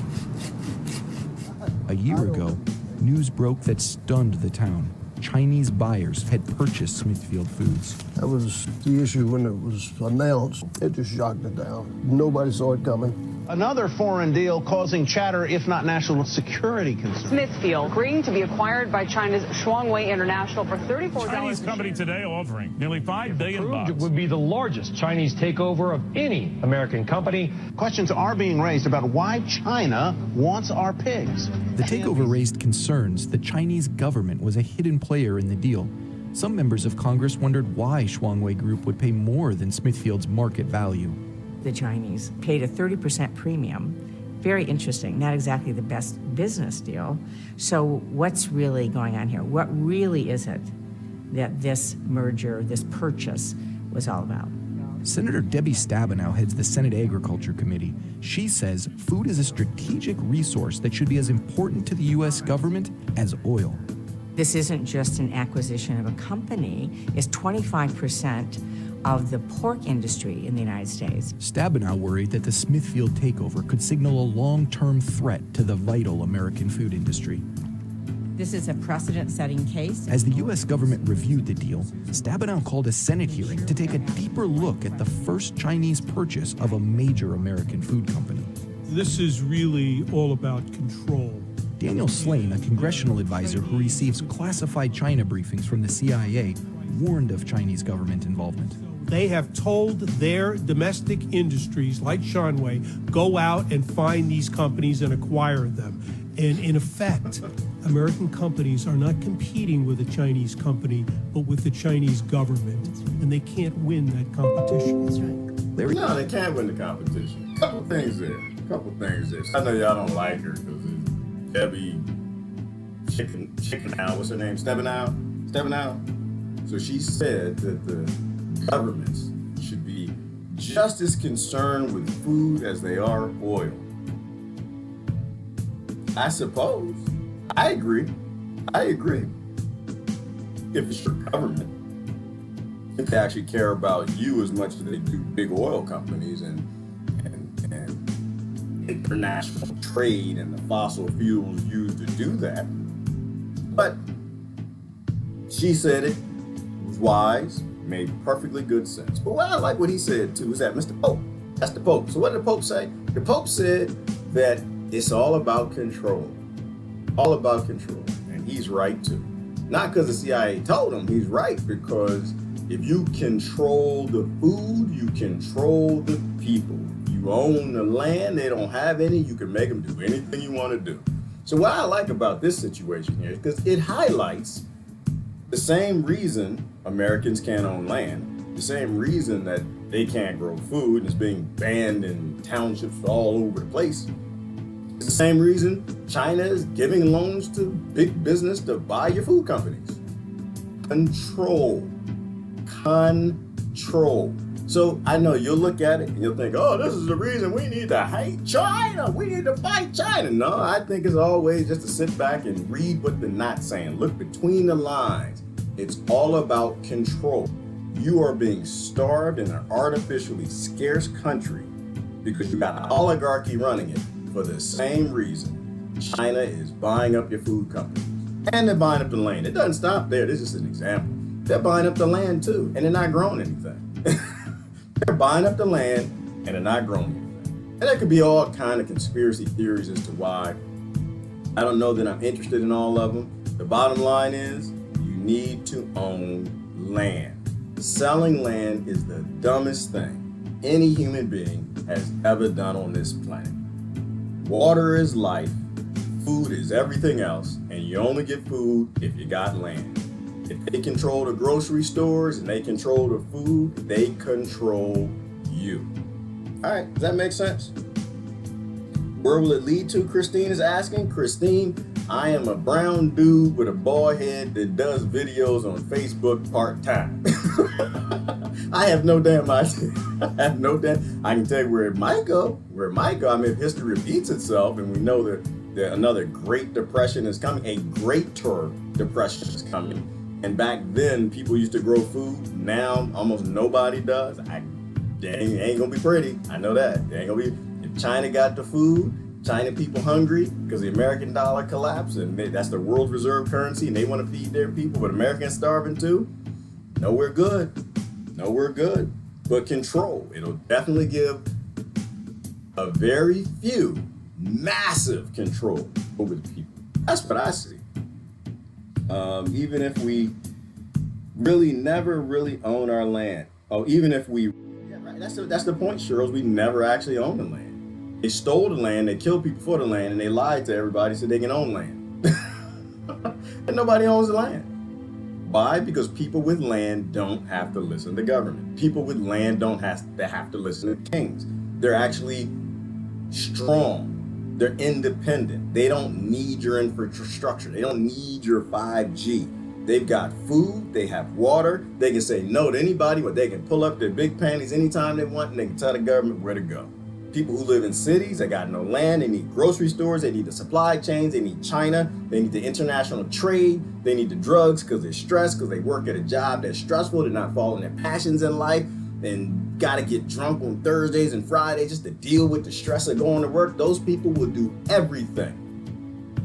A year ago, news broke that stunned the town. Chinese buyers had purchased Smithfield Foods. That was the issue when it was announced. It just shocked it down. Nobody saw it coming. Another foreign deal causing chatter, if not national security concerns. Smithfield agreeing to be acquired by China's Shuangwei International for $34. Chinese company today offering nearly $5 billion. It would be the largest Chinese takeover of any American company. Questions are being raised about why China wants our pigs. The takeover raised concerns the Chinese government was a hidden player in the deal. Some members of Congress wondered why Shuangwei Group would pay more than Smithfield's market value. The Chinese paid a 30% premium. Very interesting, not exactly the best business deal. So what's really going on here? What really is it that this merger, this purchase was all about? Senator Debbie Stabenow heads the Senate Agriculture Committee. She says food is a strategic resource that should be as important to the U.S. government as oil. This isn't just an acquisition of a company, it's 25% of the pork industry in the United States. Stabenow worried that the Smithfield takeover could signal a long-term threat to the vital American food industry. This is a precedent-setting case. As the U.S. government reviewed the deal, Stabenow called a Senate hearing to take a deeper look at the first Chinese purchase of a major American food company. this is really all about control. Daniel Slane, a congressional advisor who receives classified China briefings from the CIA, warned of Chinese government involvement. They have told their domestic industries, like Shanwei, go out and find these companies and acquire them. And in effect, American companies are not competing with a Chinese company, but with the Chinese government. And they can't win that competition. That's right. No, they can't win the competition. Couple things there. I know y'all don't like her because it's Debbie Chicken Owl. What's her name? Stebbin' Owl? So she said that the governments should be just as concerned with food as they are oil. I suppose. I agree. If it's your government, if they actually care about you as much as they do big oil companies and international trade and the fossil fuels used to do that. But she said it was wise, made perfectly good sense. But what I like what he said too is that Mr. Pope, that's the Pope. So what did the Pope say? The Pope said that it's all about control. All about control. And he's right too. Not because the CIA told him, he's right, because if you control the food, you control the people. You own the land, they don't have any, you can make them do anything you want to do. So what I like about this situation here is because it highlights the same reason Americans can't own land, the same reason that they can't grow food and it's being banned in townships all over the place. It's the same reason China is giving loans to big business to buy your food companies. Control. So I know you'll look at it and you'll think, oh, this is the reason we need to hate China. We need to fight China. No, I think it's always just to sit back and read what they're not saying. Look between the lines. It's all about control. You are being starved in an artificially scarce country because you got an oligarchy running it for the same reason. China is buying up your food companies and they're buying up the land. It doesn't stop there. This is just an example. They're buying up the land too, and they're not growing anything. They're buying up the land, and they're not growing anything. And there could be all kind of conspiracy theories as to why. I don't know that I'm interested in all of them. The bottom line is, you need to own land. Selling land is the dumbest thing any human being has ever done on this planet. Water is life, food is everything else, and you only get food if you got land. If they control the grocery stores and they control the food, they control you. All right, does that make sense? Where will it lead to, Christine is asking. Christine, I am a brown dude with a bald head that does videos on Facebook part-time. I have no damn idea. I can tell you where it might go. I mean, if history repeats itself and we know that another Great Depression is coming, a greater depression is coming. And back then, people used to grow food. Now, almost nobody does. It ain't gonna be pretty. I know that. It ain't gonna be. If China got the food, China people hungry because the American dollar collapsed, and that's the world reserve currency, and they want to feed their people, but Americans starving too. Nowhere good. But control. It'll definitely give a very few massive control over the people. That's what I see. Even if we really never really own our land. Oh, even if we, yeah, right. That's the point, Cheryl. We never actually own the land. They stole the land, they killed people for the land, and they lied to everybody so they can own land. And nobody owns the land. Why? Because people with land don't have to listen to government. People with land don't have to listen to kings. They're actually strong. They're independent. They don't need your infrastructure. They don't need your 5G. They've got food. They have water. They can say no to anybody, but they can pull up their big panties anytime they want, and they can tell the government where to go. People who live in cities, they got no land. They need grocery stores. They need the supply chains. They need China. They need the international trade. They need the drugs because they're stressed, because they work at a job that's stressful. They're not following their passions in life, and got to get drunk on Thursdays and Fridays just to deal with the stress of going to work. Those people will do everything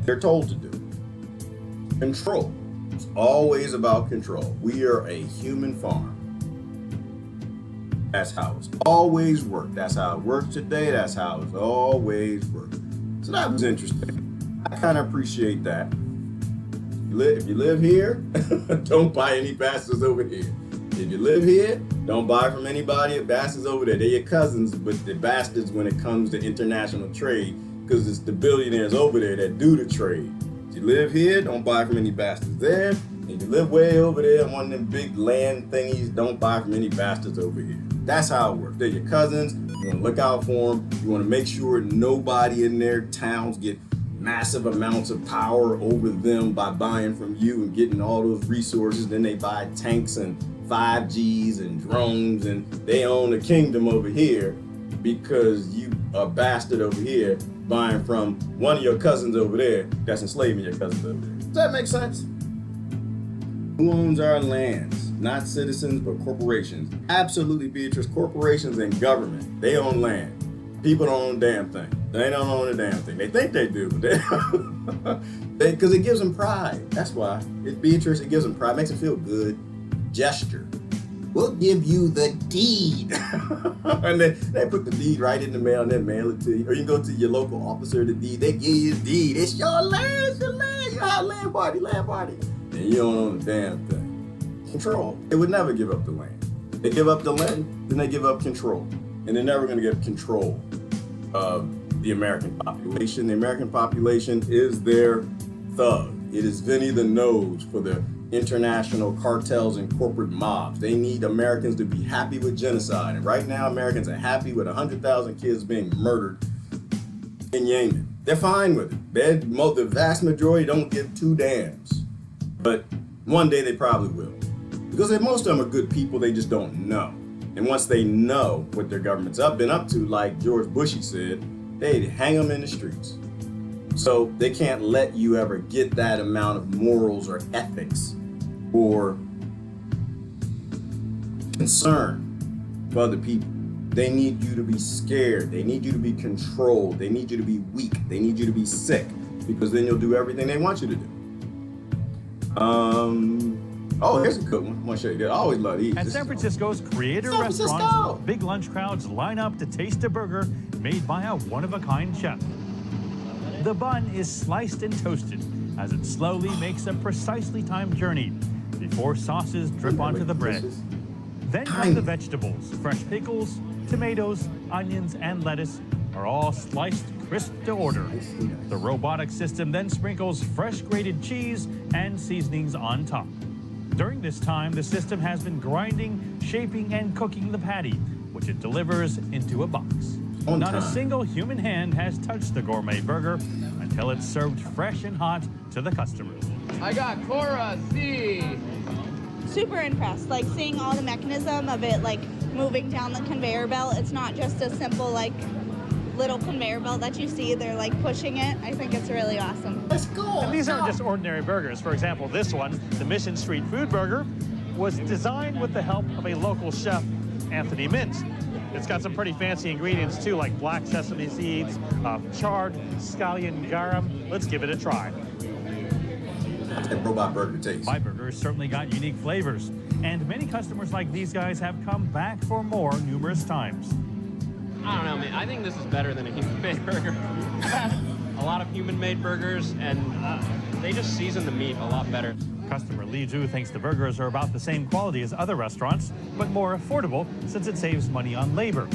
they're told to do. Control. It's always about control. We are a human farm. That's how it's always worked. That's how it works today. That's how it's always worked. So that was interesting. I kind of appreciate that. If you live here, don't buy any bastards over here. If you live here, don't buy from anybody bastards over there. They're your cousins, but the bastards when it comes to international trade, because it's the billionaires over there that do the trade. If you live here, don't buy from any bastards there. If you live way over there in one of them big land thingies, don't buy from any bastards over here. That's how it works. They're your cousins. You want to look out for them. You want to make sure nobody in their towns get massive amounts of power over them by buying from you and getting all those resources. Then they buy tanks and 5Gs and drones, and they own a kingdom over here because you a bastard over here buying from one of your cousins over there that's enslaving your cousins over there. Does that make sense? Who owns our lands? Not citizens, but corporations. Absolutely, Beatrice. Corporations and government, they own land. People don't own a damn thing. They don't own a damn thing. They think they do, but because it gives them pride. That's why. It's Beatrice, it gives them pride. It makes them feel good. Gesture. We'll give you the deed. And they put the deed right in the mail and then mail it to you. Or you can go to your local officer of the deed. They give you the deed. It's your land, it's your land. You have land party, land party. And you don't own a damn thing. Control. They would never give up the land. If they give up the land, then they give up control. And they're never going to get control of the American population. The American population is their thug. It is Vinny the Nose for the international cartels and corporate mobs. They need Americans to be happy with genocide. And right now, Americans are happy with 100,000 kids being murdered in Yemen. They're fine with it. The vast majority don't give two damns. But one day they probably will. Because most of them are good people, they just don't know. And once they know what their government's been up to, like George Bush said, they hang them in the streets. So they can't let you ever get that amount of morals or ethics or concern for other people. They need you to be scared. They need you to be controlled. They need you to be weak. They need you to be sick, because then you'll do everything they want you to do. Oh, here's a good one. I want to show you. I always love these. At San Francisco's Creator Restaurant, big lunch crowds line up to taste a burger made by a one-of-a-kind chef. The bun is sliced and toasted as it slowly makes a precisely timed journey before sauces drip onto the bread. Then come the vegetables. Fresh pickles, tomatoes, onions, and lettuce are all sliced crisp to order. The robotic system then sprinkles fresh grated cheese and seasonings on top. During this time, the system has been grinding, shaping, and cooking the patty, which it delivers into a box. Not a single human hand has touched the gourmet burger until it's served fresh and hot to the customers. I got Cora C. Super impressed, like seeing all the mechanism of it, like moving down the conveyor belt. It's not just a simple like little conveyor belt that you see. They're like pushing it. I think it's really awesome. Let's go. And these aren't just ordinary burgers. For example, this one, the Mission Street Food Burger, was designed with the help of a local chef, Anthony Mintz. It's got some pretty fancy ingredients too, like black sesame seeds, charred scallion garum. Let's give it a try. That robot burger taste. My burger's certainly got unique flavors, and many customers like these guys have come back for more numerous times. I don't know, man. I think this is better than a human-made burger. I've had a lot of human-made burgers, and they just season the meat a lot better. Customer Li Zhu thinks the burgers are about the same quality as other restaurants, but more affordable since it saves money on labor.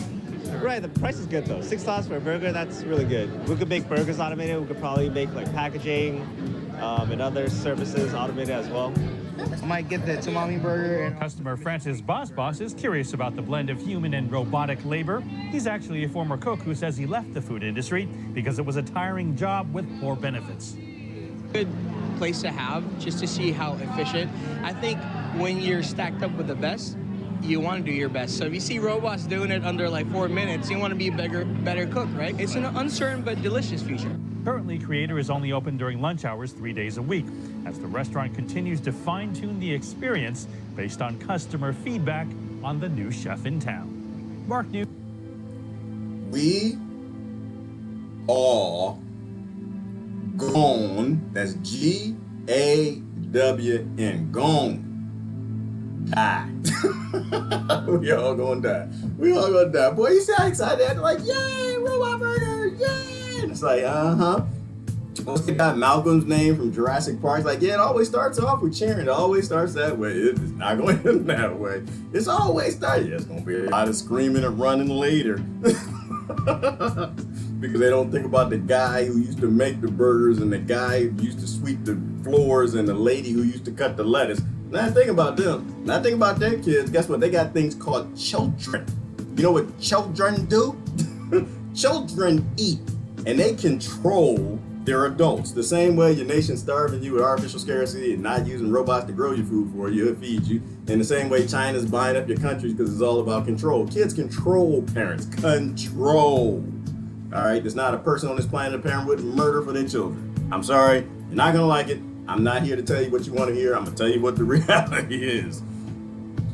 Right, the price is good though. $6 for a burger, that's really good. We could make burgers automated. We could probably make like packaging and other services automated as well. I might get the tamami burger. And customer Francis Boss is curious about the blend of human and robotic labor. He's actually a former cook who says he left the food industry because it was a tiring job with poor benefits. Good place to have just to see how efficient. I think when you're stacked up with the best, you want to do your best. So if you see robots doing it under like 4 minutes, you want to be a better cook, right? It's an uncertain but delicious future. Currently, Creator is only open during lunch hours 3 days a week, as the restaurant continues to fine-tune the experience based on customer feedback on the new chef in town. Mark New. We are gone. That's G-A-W-N. Gone. die. We all gonna die. We all gonna die. Boy, you see how excited they're like, yay, robot burger, yay! And it's like, They got Malcolm's name from Jurassic Park. It's like, yeah, it always starts off with cheering. It always starts that way. It's not going to end that way. It's always starting. Yeah, it's going to be a lot of screaming and running later. Because they don't think about the guy who used to make the burgers and the guy who used to sweep the floors and the lady who used to cut the lettuce. Not think about them. Not think about their kids. Guess what? They got things called children. You know what children do? Children eat and they control their adults. The same way your nation's starving you with artificial scarcity and not using robots to grow your food for you, it feeds you. In the same way China's buying up your countries because it's all about control. Kids control parents. Control. All right? There's not a person on this planet a parent would murder for their children. I'm sorry. You're not going to like it. I'm not here to tell you what you want to hear. I'm going to tell you what the reality is.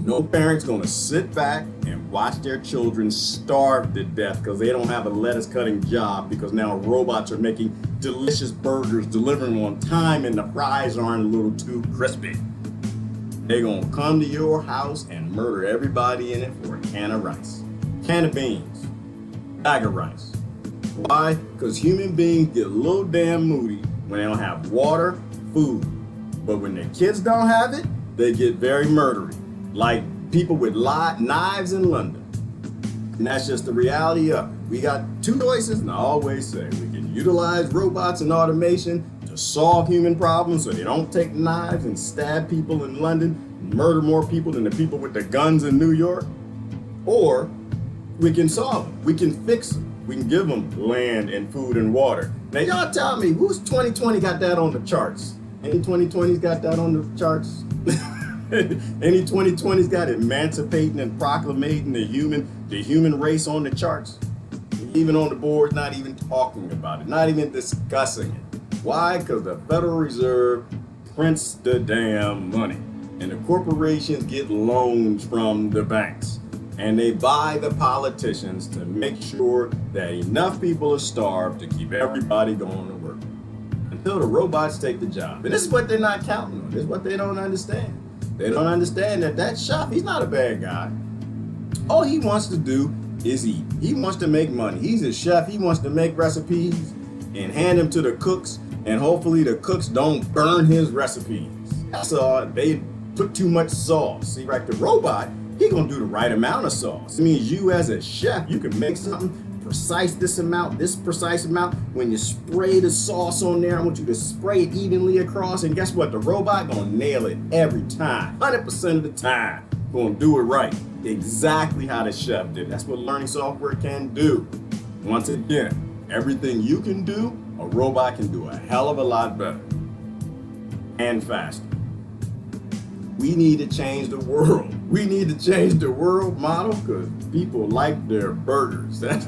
No parent's going to sit back and watch their children starve to death because they don't have a lettuce cutting job because now robots are making delicious burgers, delivering them on time, and the fries aren't a little too crispy. They're going to come to your house and murder everybody in it for a can of rice, can of beans, bag of rice. Why? Because human beings get a little damn moody when they don't have water, food. But when their kids don't have it, they get very murdery. Like people with knives in London. And that's just the reality of it. We got two choices, and I always say we can utilize robots and automation to solve human problems so they don't take knives and stab people in London and murder more people than the people with the guns in New York. Or we can solve them. We can fix them. We can give them land and food and water. Now y'all tell me, who's 2020 got that on the charts? Any 2020's got that on the charts? Any 2020's got emancipating and proclamating the human race on the charts? Even on the board, not even talking about it, not even discussing it. Why? Because the Federal Reserve prints the damn money. And the corporations get loans from the banks. And they buy the politicians to make sure that enough people are starved to keep everybody going to work. Until the robots take the job. And this is what they're not counting on. This is what they don't understand. They don't understand that chef, he's not a bad guy. All he wants to do is eat. He wants to make money. He's a chef. He wants to make recipes and hand them to the cooks. And hopefully the cooks don't burn his recipes. That's all. They put too much sauce. See, right, the robot, he gonna do the right amount of sauce. It means you as a chef, you can make something precise this amount, this precise amount. When you spray the sauce on there, I want you to spray it evenly across, and guess what? The robot gonna nail it every time, 100% of the time. Gonna do it right, exactly how the chef did. That's what learning software can do. Once again, everything you can do, a robot can do a hell of a lot better and faster. We need to change the world. We need to change the world model because people like their burgers. And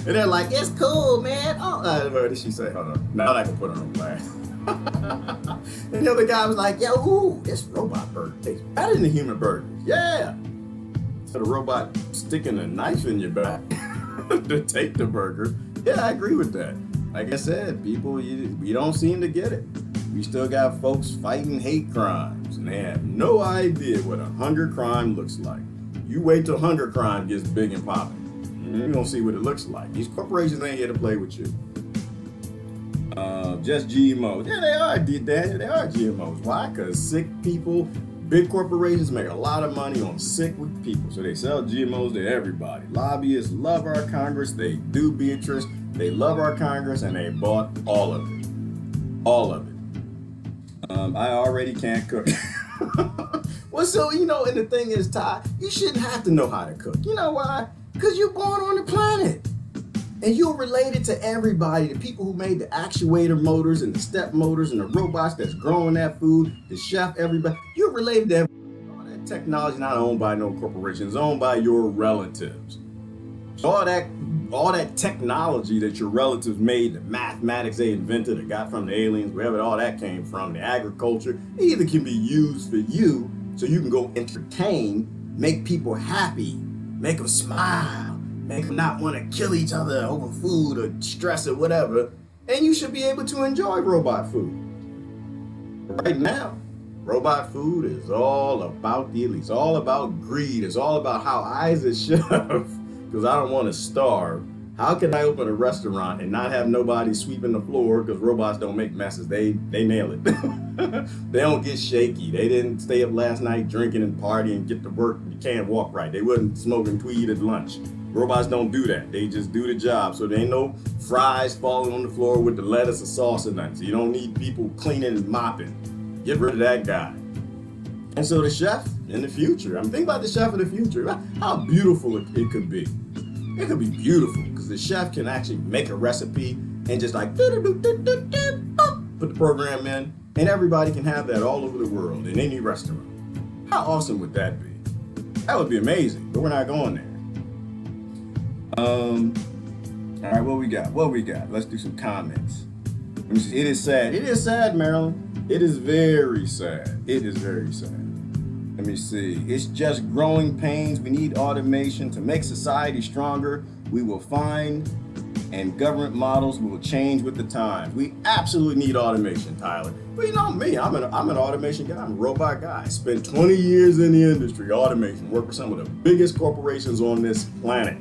they're like, it's cool, man. Oh, what did she say? Hold on. Now I can put her on blast. And the other guy was like, yo, ooh, this robot burger tastes better than the human burgers. Yeah. So the robot sticking a knife in your back to take the burger. Yeah, I agree with that. Like I said, people, we don't seem to get it. We still got folks fighting hate crimes, and they have no idea what a hunger crime looks like. You wait till hunger crime gets big and popping. You're gonna see what it looks like. These corporations ain't here to play with you. Just GMOs. Yeah, they are, Daniel. They are GMOs. Why? Because sick people, big corporations make a lot of money on sick people, so they sell GMOs to everybody. Lobbyists love our Congress. They do, Beatrice. They love our Congress, and they bought all of it. All of it. I already can't cook. Well, so, and the thing is, Ty, you shouldn't have to know how to cook. You know why? Because you're born on the planet. And you're related to everybody. The people who made the actuator motors and the step motors and the robots that's growing that food, the chef, everybody. You're related to everybody. All that technology not owned by no corporation. It's owned by your relatives. So all that technology that your relatives made, the mathematics they invented or got from the aliens, wherever all that came from, the agriculture, it either can be used for you so you can go entertain, make people happy, make them smile, make them not want to kill each other over food or stress or whatever, and you should be able to enjoy robot food. Right Robot food is all about the elites. It's all about greed. It's all about how I as a chef, because I don't want to starve, how can I open a restaurant and not have nobody sweeping the floor because robots don't make messes? They nail it. They don't get shaky. They didn't stay up last night drinking and partying, get to work, you can't walk right. They wasn't smoking tweed at lunch. Robots don't do that. They just do the job. So there ain't no fries falling on the floor with the lettuce or sauce or nothing. So you don't need people cleaning and mopping. Get rid of that guy. And so the chef in the future, I'm thinking about the chef in the future, how beautiful it could be. It could be beautiful because the chef can actually make a recipe and just like put the program in, and everybody can have that all over the world in any restaurant. How awesome would that be? That would be amazing, but we're not going there. All right, what we got? What we got? Let's do some comments. Let me see. It is sad. It is sad, Marilyn. It is very sad. It is very sad. Let me see. It's just growing pains. We need automation to make society stronger. We will find, and government models will change with the times. We absolutely need automation, Tyler. But you know me, I'm an automation guy. I'm a robot guy. I spent 20 years in the industry, automation. Work for some of the biggest corporations on this planet.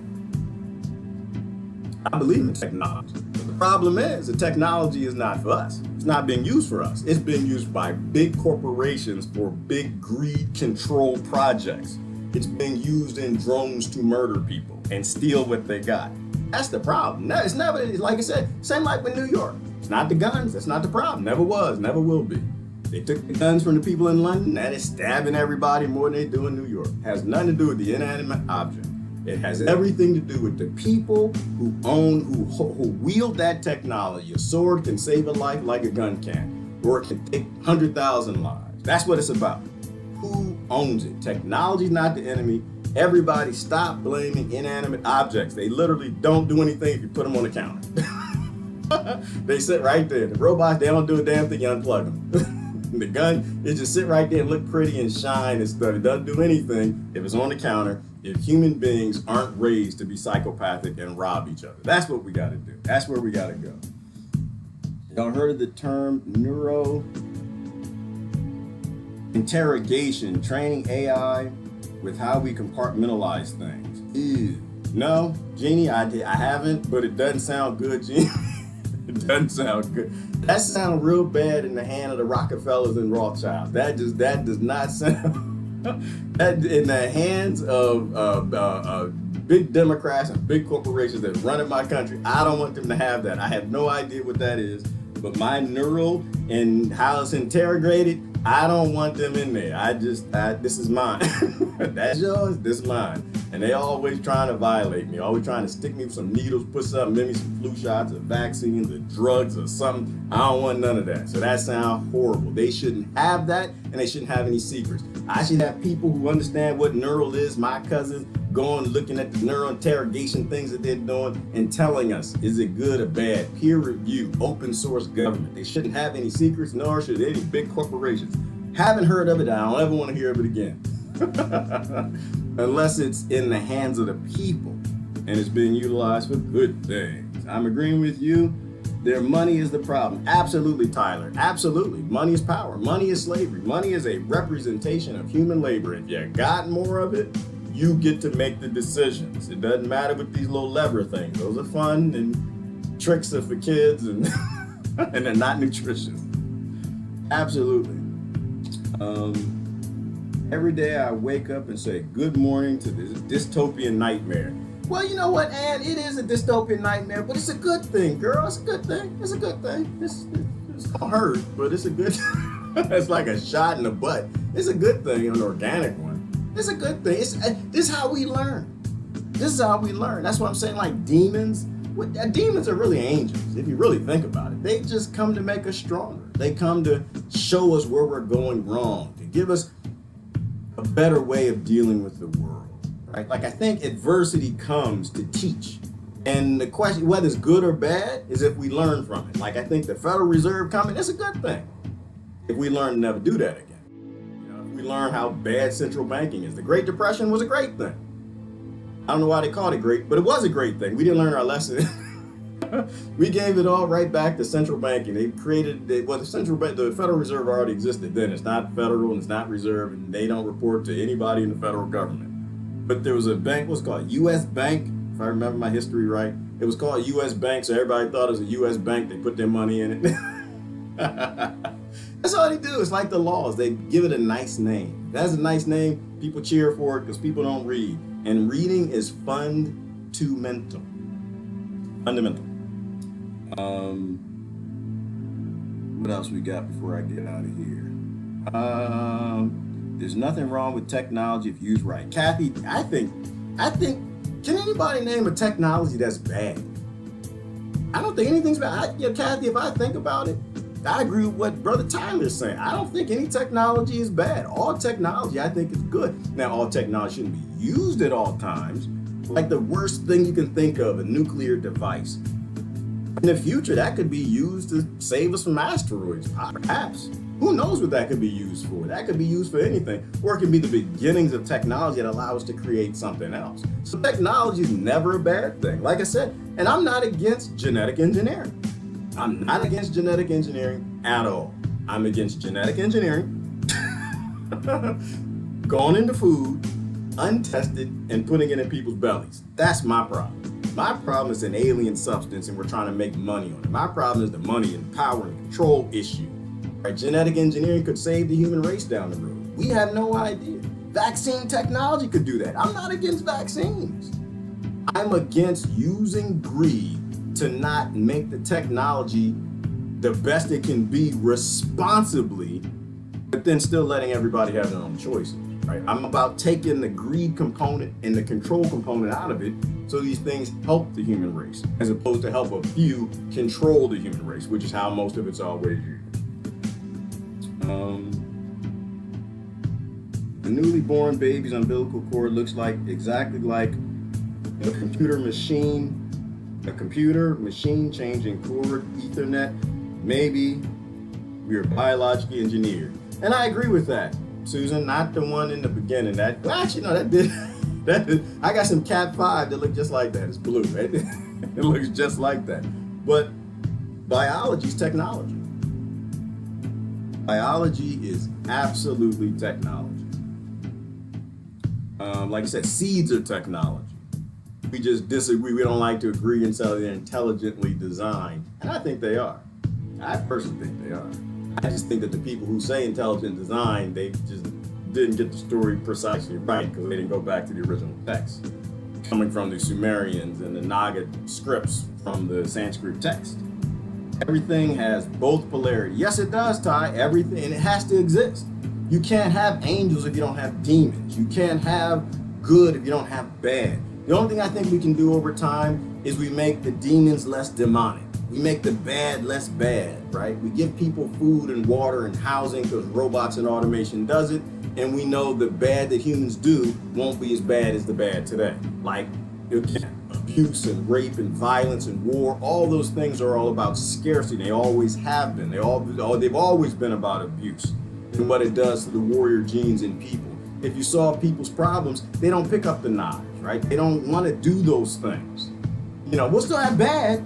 I believe in technology. But the problem is the technology is not for us. It's not being used for us. It's being used by big corporations for big greed control projects. It's being used in drones to murder people and steal what they got. That's the problem. No, it's never, like I said, same like with New York. It's not the guns. That's not the problem. Never was, never will be. They took the guns from the people in London and it's stabbing everybody more than they do in New York. It has nothing to do with the inanimate object. It has everything to do with the people who own, who wield that technology. A sword can save a life like a gun can, or it can take 100,000 lives. That's what it's about. Who owns it? Technology's not the enemy. Everybody stop blaming inanimate objects. They literally don't do anything if you put them on the counter. They sit right there. The robots, they don't do a damn thing, you unplug them. The gun, it just sit right there and look pretty and shine and stuff. It doesn't do anything if it's on the counter. If human beings aren't raised to be psychopathic and rob each other. That's what we gotta do. That's where we gotta go. Y'all heard of the term neuro interrogation, training AI with how we compartmentalize things? Ew. No, Jeannie, I haven't, but it doesn't sound good, Jeannie. It doesn't sound good. That sounds real bad in the hand of the Rockefellers and Rothschilds. That does not sound. That in the hands of big Democrats and big corporations that run in my country, I don't want them to have that. I have no idea what that is, but my neural and how it's interrogated, I don't want them in there. This is mine. That's yours, this is mine. And they always trying to violate me, always trying to stick me with some needles, put something in me, some flu shots or vaccines or drugs or something. I don't want none of that. So that sounds horrible. They shouldn't have that, and they shouldn't have any secrets. I should have people who understand what neural is, my cousins, going looking at the neural interrogation things that they're doing and telling us, is it good or bad? Peer review, open source government. They shouldn't have any secrets, nor should any big corporations. Haven't heard of it, I don't ever want to hear of it again. Unless it's in the hands of the people and it's being utilized for good things. I'm agreeing with you. Their money is the problem. Absolutely, Tyler. Absolutely. Money is power. Money is slavery. Money is a representation of human labor. If you got more of it, you get to make the decisions. It doesn't matter with these little lever things. Those are fun and tricks are for kids and and they're not nutritious. Absolutely. Every day I wake up and say good morning to this dystopian nightmare. Well, you know what, Ann? It is a dystopian nightmare, but it's a good thing, girl. It's a good thing. It's a good thing. It's gonna hurt, but it's a good it's like a shot in the butt. It's a good thing, an organic one. It's a good thing. This is how we learn. This is how we learn. That's what I'm saying, like demons. Demons are really angels, if you really think about it. They just come to make us stronger. They come to show us where we're going wrong, to give us a better way of dealing with the world, right? Like, I think adversity comes to teach. And the question, whether it's good or bad, is if we learn from it. Like, I think the Federal Reserve coming, it's a good thing. If we learn to never do that again. You know, if we learn how bad central banking is. The Great Depression was a great thing. I don't know why they called it great, but it was a great thing. We didn't learn our lesson. We gave it all right back to central banking. They created, the Federal Reserve already existed then. It's not federal and it's not reserve, and they don't report to anybody in the federal government. But there was a bank, what's called U.S. Bank, if I remember my history right. It was called U.S. Bank, so everybody thought it was a U.S. bank. They put their money in it. That's all they do. It's like the laws. They give it a nice name. If it has a nice name, people cheer for it because people don't read. And reading is fundamental. Fundamental. What else we got before I get out of here? There's nothing wrong with technology if used right. Kathy, I think, can anybody name a technology that's bad? I don't think anything's bad. Kathy, if I think about it, I agree with what Brother Tyler's saying. I don't think any technology is bad. All technology, I think, is good. Now, all technology shouldn't be used at all times. Like the worst thing you can think of, a nuclear device. In the future, that could be used to save us from asteroids, perhaps. Who knows what that could be used for? That could be used for anything. Or it could be the beginnings of technology that allow us to create something else. So technology is never a bad thing. Like I said, and I'm not against genetic engineering. I'm not against genetic engineering at all. I'm against genetic engineering, going into food, untested, and putting it in people's bellies. That's my problem. My problem is an alien substance and we're trying to make money on it. My problem is the money and power and control issue. Right? Genetic engineering could save the human race down the road. We have no idea. Vaccine technology could do that. I'm not against vaccines. I'm against using greed to not make the technology the best it can be responsibly, but then still letting everybody have their own choices, right? I'm about taking the greed component and the control component out of it so these things help the human race, as opposed to help a few control the human race, which is how most of it's always used. The newly born baby's umbilical cord looks like exactly like a computer machine changing cord, Ethernet. Maybe we are biologically engineered. And I agree with that, Susan, not the one in the beginning. Actually, no, that did. I got some Cat 5 that look just like that. It's blue, right? It looks just like that. But biology is technology. Biology is absolutely technology. Like I said, seeds are technology. We just disagree. We don't like to agree and say they're intelligently designed. And I think they are. I personally think they are. I just think that the people who say intelligent design, they just didn't get the story precisely right because they didn't go back to the original text. Coming from the Sumerians and the Naga scripts from the Sanskrit text. Everything has both polarity. Yes, it does, Ty. Everything, and it has to exist. You can't have angels if you don't have demons. You can't have good if you don't have bad. The only thing I think we can do over time is we make the demons less demonic. We make the bad less bad, right? We give people food and water and housing because robots and automation does it. And we know the bad that humans do won't be as bad as the bad today. Like, again, abuse and rape and violence and war, all those things are all about scarcity. They always have been. They've always been about abuse and what it does to the warrior genes in people. If you solve people's problems, they don't pick up the knives, right? They don't want to do those things. You know, we'll still have bad,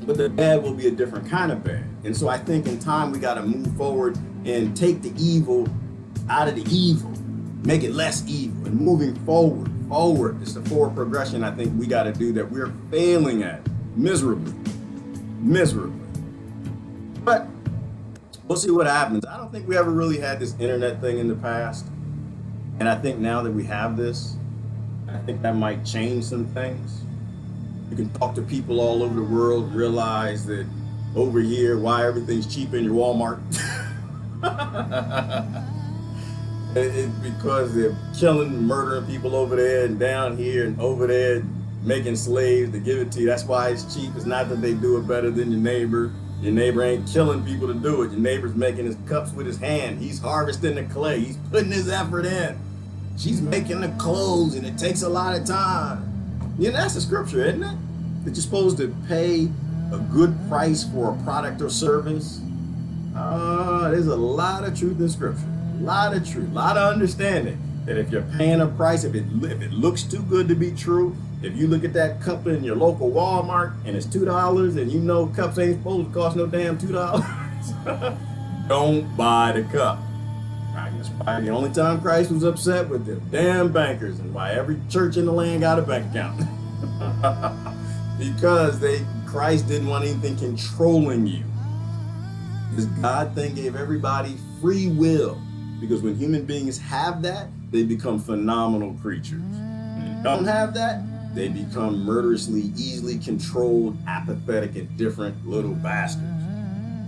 but the bad will be a different kind of bad. And so I think in time we got to move forward and take the evil out of the evil, make it less evil, and moving forward. It's the forward progression I think we got to do that we're failing at miserably. But we'll see what happens. I don't think we ever really had this internet thing in the past. And I think now that we have this, I think that might change some things. You can talk to people all over the world, realize that over here, why everything's cheap in your Walmart. It's because they're killing and murdering people over there and down here and over there, making slaves to give it to you. That's why it's cheap. It's not that they do it better than your neighbor. Your neighbor ain't killing people to do it. Your neighbor's making his cups with his hand. He's harvesting the clay. He's putting his effort in. She's making the clothes, and it takes a lot of time. You know, that's the scripture, isn't it? That you're supposed to pay a good price for a product or service. There's a lot of truth in scripture. A lot of truth, a lot of understanding that if you're paying a price, if it looks too good to be true, If you look at that cup in your local Walmart and it's $2 and you know cups ain't supposed to cost no damn $2, don't buy the cup. Right? That's probably the only time Christ was upset with them damn bankers and why every church in the land got a bank account. Because Christ didn't want anything controlling you. This God thing gave everybody free will. Because when human beings have that, they become phenomenal creatures. When they don't have that, they become murderously, easily controlled, apathetic, and different little bastards.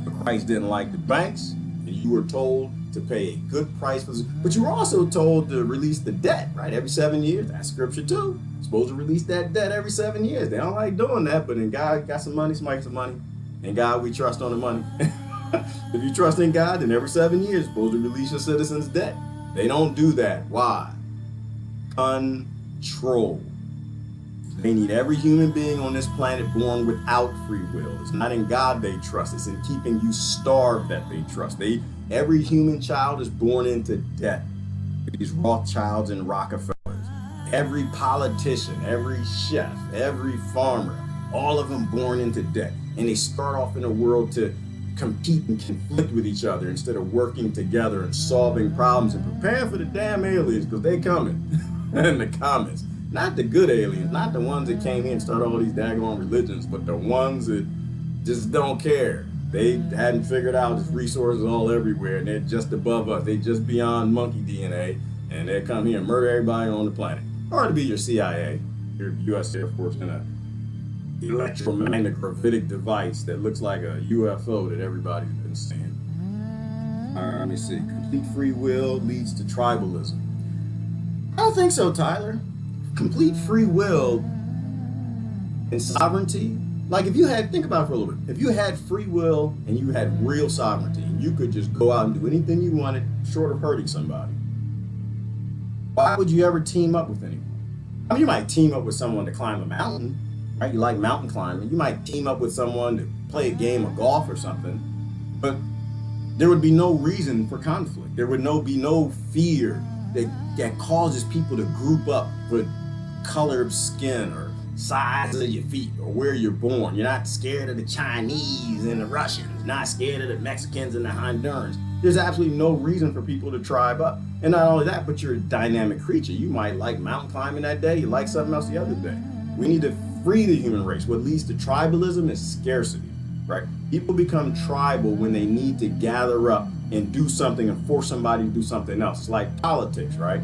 But Christ didn't like the banks, and you were told to pay a good price for this. But you were also told to release the debt, right? Every 7 years. That's scripture too. You're supposed to release that debt every 7 years. They don't like doing that, but in God got some money, somebody got some money. In God we trust on the money. If you trust in God, then every 7 years you're supposed to release your citizens' debt. They don't do that. Why? Control. They need every human being on this planet born without free will. It's not in God they trust. It's in keeping you starved that they trust. Every human child is born into debt. These Rothschilds and Rockefellers. Every politician, every chef, every farmer, all of them born into debt. And they start off in a world to compete and conflict with each other instead of working together and solving problems and preparing for the damn aliens, because they coming in the comments. Not the good aliens, not the ones that came here and started all these daggone religions, but the ones that just don't care. They hadn't figured out there's resources all everywhere, and they're just above us. They're just beyond monkey DNA, and they come here and murder everybody on the planet. Or to be your CIA, your U.S. Air Force, in a electromagnetic gravitic device that looks like a UFO that everybody's been seeing. All right, let me see. Complete free will leads to tribalism. I don't think so, Tyler. Complete free will and sovereignty. Like if you had, think about it for a little bit. If you had free will and you had real sovereignty, and you could just go out and do anything you wanted short of hurting somebody, why would you ever team up with anyone? I mean, you might team up with someone to climb a mountain, right? You like mountain climbing. You might team up with someone to play a game of golf or something, but there would be no reason for conflict. There would be no fear that causes people to group up for color of skin or size of your feet or where you're born. You're not scared of the Chinese and the Russians, not scared of the Mexicans and the Hondurans. There's absolutely no reason for people to tribe up. And not only that, but you're a dynamic creature. You might like mountain climbing that day, you like something else the other day. We need to free the human race. What leads to tribalism is scarcity, right? People become tribal when they need to gather up and do something and force somebody to do something else. It's like politics, right?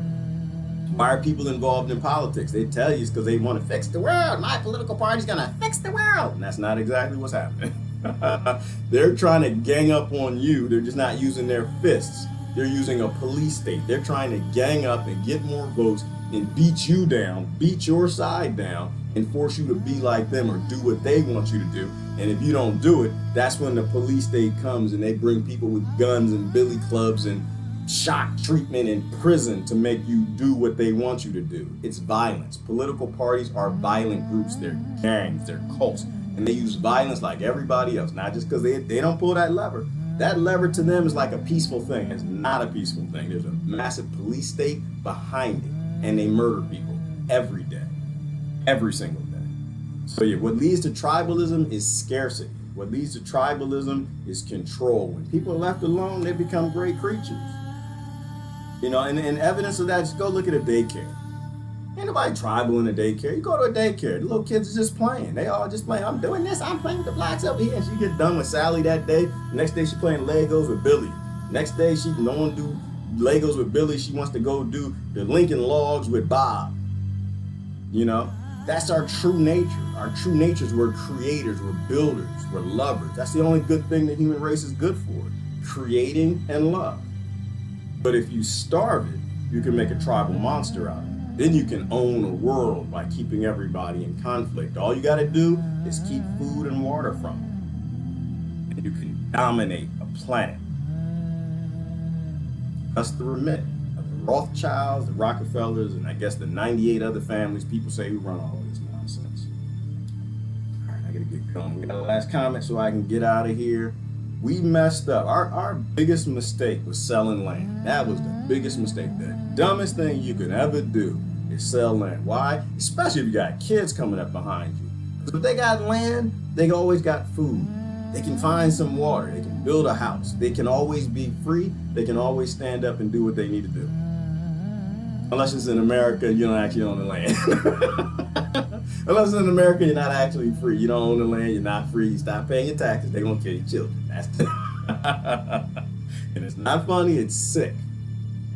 Why are people involved in politics? They tell you it's because they want to fix the world. My political party's gonna fix the world. And that's not exactly what's happening. They're trying to gang up on you. They're just not using their fists. They're using a police state. They're trying to gang up and get more votes and beat you down, beat your side down, and force you to be like them or do what they want you to do. And if you don't do it, that's when the police state comes and they bring people with guns and billy clubs and shock treatment in prison to make you do what they want you to do. It's violence. Political parties are violent groups. They're gangs, they're cults, and they use violence like everybody else, not just because they don't pull that lever. That lever to them is like a peaceful thing. It's not a peaceful thing. There's a massive police state behind it, and they murder people every day, every single day. So yeah, what leads to tribalism is scarcity. What leads to tribalism is control. When people are left alone, they become great creatures. You know, and evidence of that, just go look at a daycare. Ain't nobody tribal in a daycare. You go to a daycare, the little kids are just playing. They all just playing. I'm doing this, I'm playing with the blacks over here. And she get done with Sally that day. The next day she playing Legos with Billy. Next day she don't want to do Legos with Billy. She wants to go do the Lincoln Logs with Bob. You know, that's our true nature. Our true nature is we're creators, we're builders, we're lovers. That's the only good thing the human race is good for, creating and love. But if you starve it, you can make a tribal monster out of it. Then you can own a world by keeping everybody in conflict. All you gotta do is keep food and water from it. And you can dominate a planet. That's the remit of the Rothschilds, the Rockefellers, and I guess the 98 other families people say who run all this nonsense. All right, I gotta get going. We got a last comment so I can get out of here. We messed up. Our biggest mistake was selling land. That was the biggest mistake. The dumbest thing you could ever do is sell land. Why? Especially if you got kids coming up behind you. Because if they got land, they always got food. They can find some water. They can build a house. They can always be free. They can always stand up and do what they need to do. Unless it's in America, you don't actually own the land. Unless it's in America, you're not actually free. You don't own the land, you're not free. You stop paying your taxes, they're gonna kill your children. That's and it's not funny, it's sick.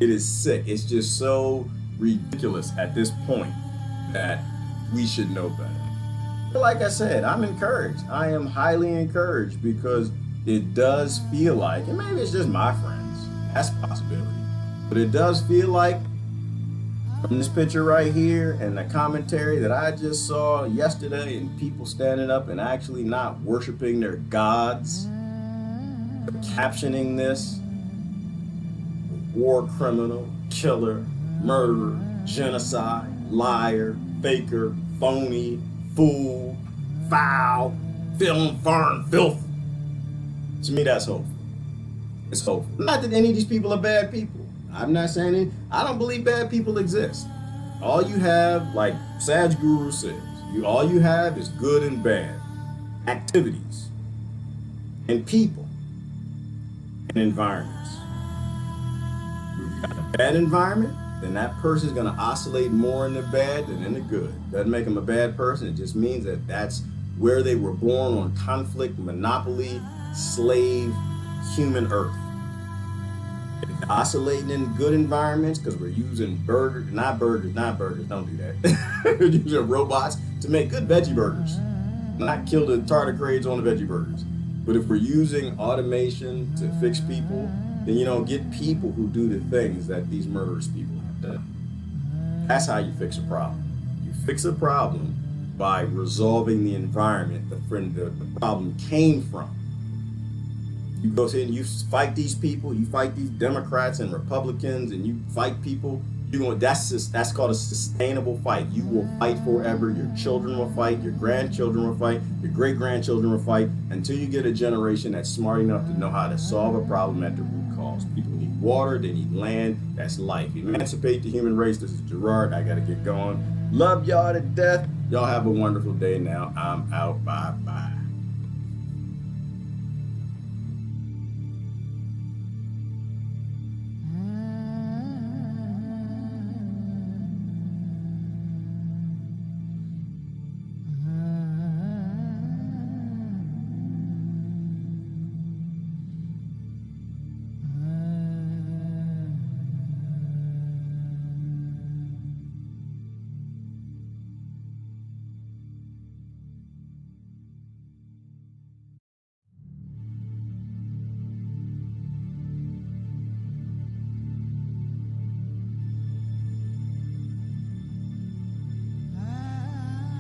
It is sick. It's just so ridiculous at this point that we should know better. But like I said, I'm encouraged. I am highly encouraged because it does feel like, and maybe it's just my friends, that's a possibility, but it does feel like from this picture right here and the commentary that I just saw yesterday and people standing up and actually not worshiping their gods, but captioning this war criminal, killer, murderer, genocide, liar, faker, phony, fool, foul, film, fern, filth. To me, that's hopeful. It's hopeful. Not that any of these people are bad people. I'm not saying it. I don't believe bad people exist. All you have, like Saj Guru says, all you have is good and bad activities and people and environments. If you've got a bad environment, then that person is going to oscillate more in the bad than in the good. Doesn't make them a bad person. It just means that that's where they were born, on conflict, monopoly, slave, human earth. Oscillating in good environments because we're using burgers, don't do that. We're using robots to make good veggie burgers, not kill the tardigrades on the veggie burgers. But if we're using automation to fix people, then you don't get people who do the things that these murderous people have done. That's how you fix a problem. You fix a problem by resolving the environment the problem came from. You go in and you fight these people, you fight these Democrats and Republicans, and you fight people. That's called a sustainable fight. You will fight forever. Your children will fight. Your grandchildren will fight. Your great-grandchildren will fight until you get a generation that's smart enough to know how to solve a problem at the root cause. People need water. They need land. That's life. Emancipate the human race. This is Gerard. I got to get going. Love y'all to death. Y'all have a wonderful day now. I'm out. Bye-bye.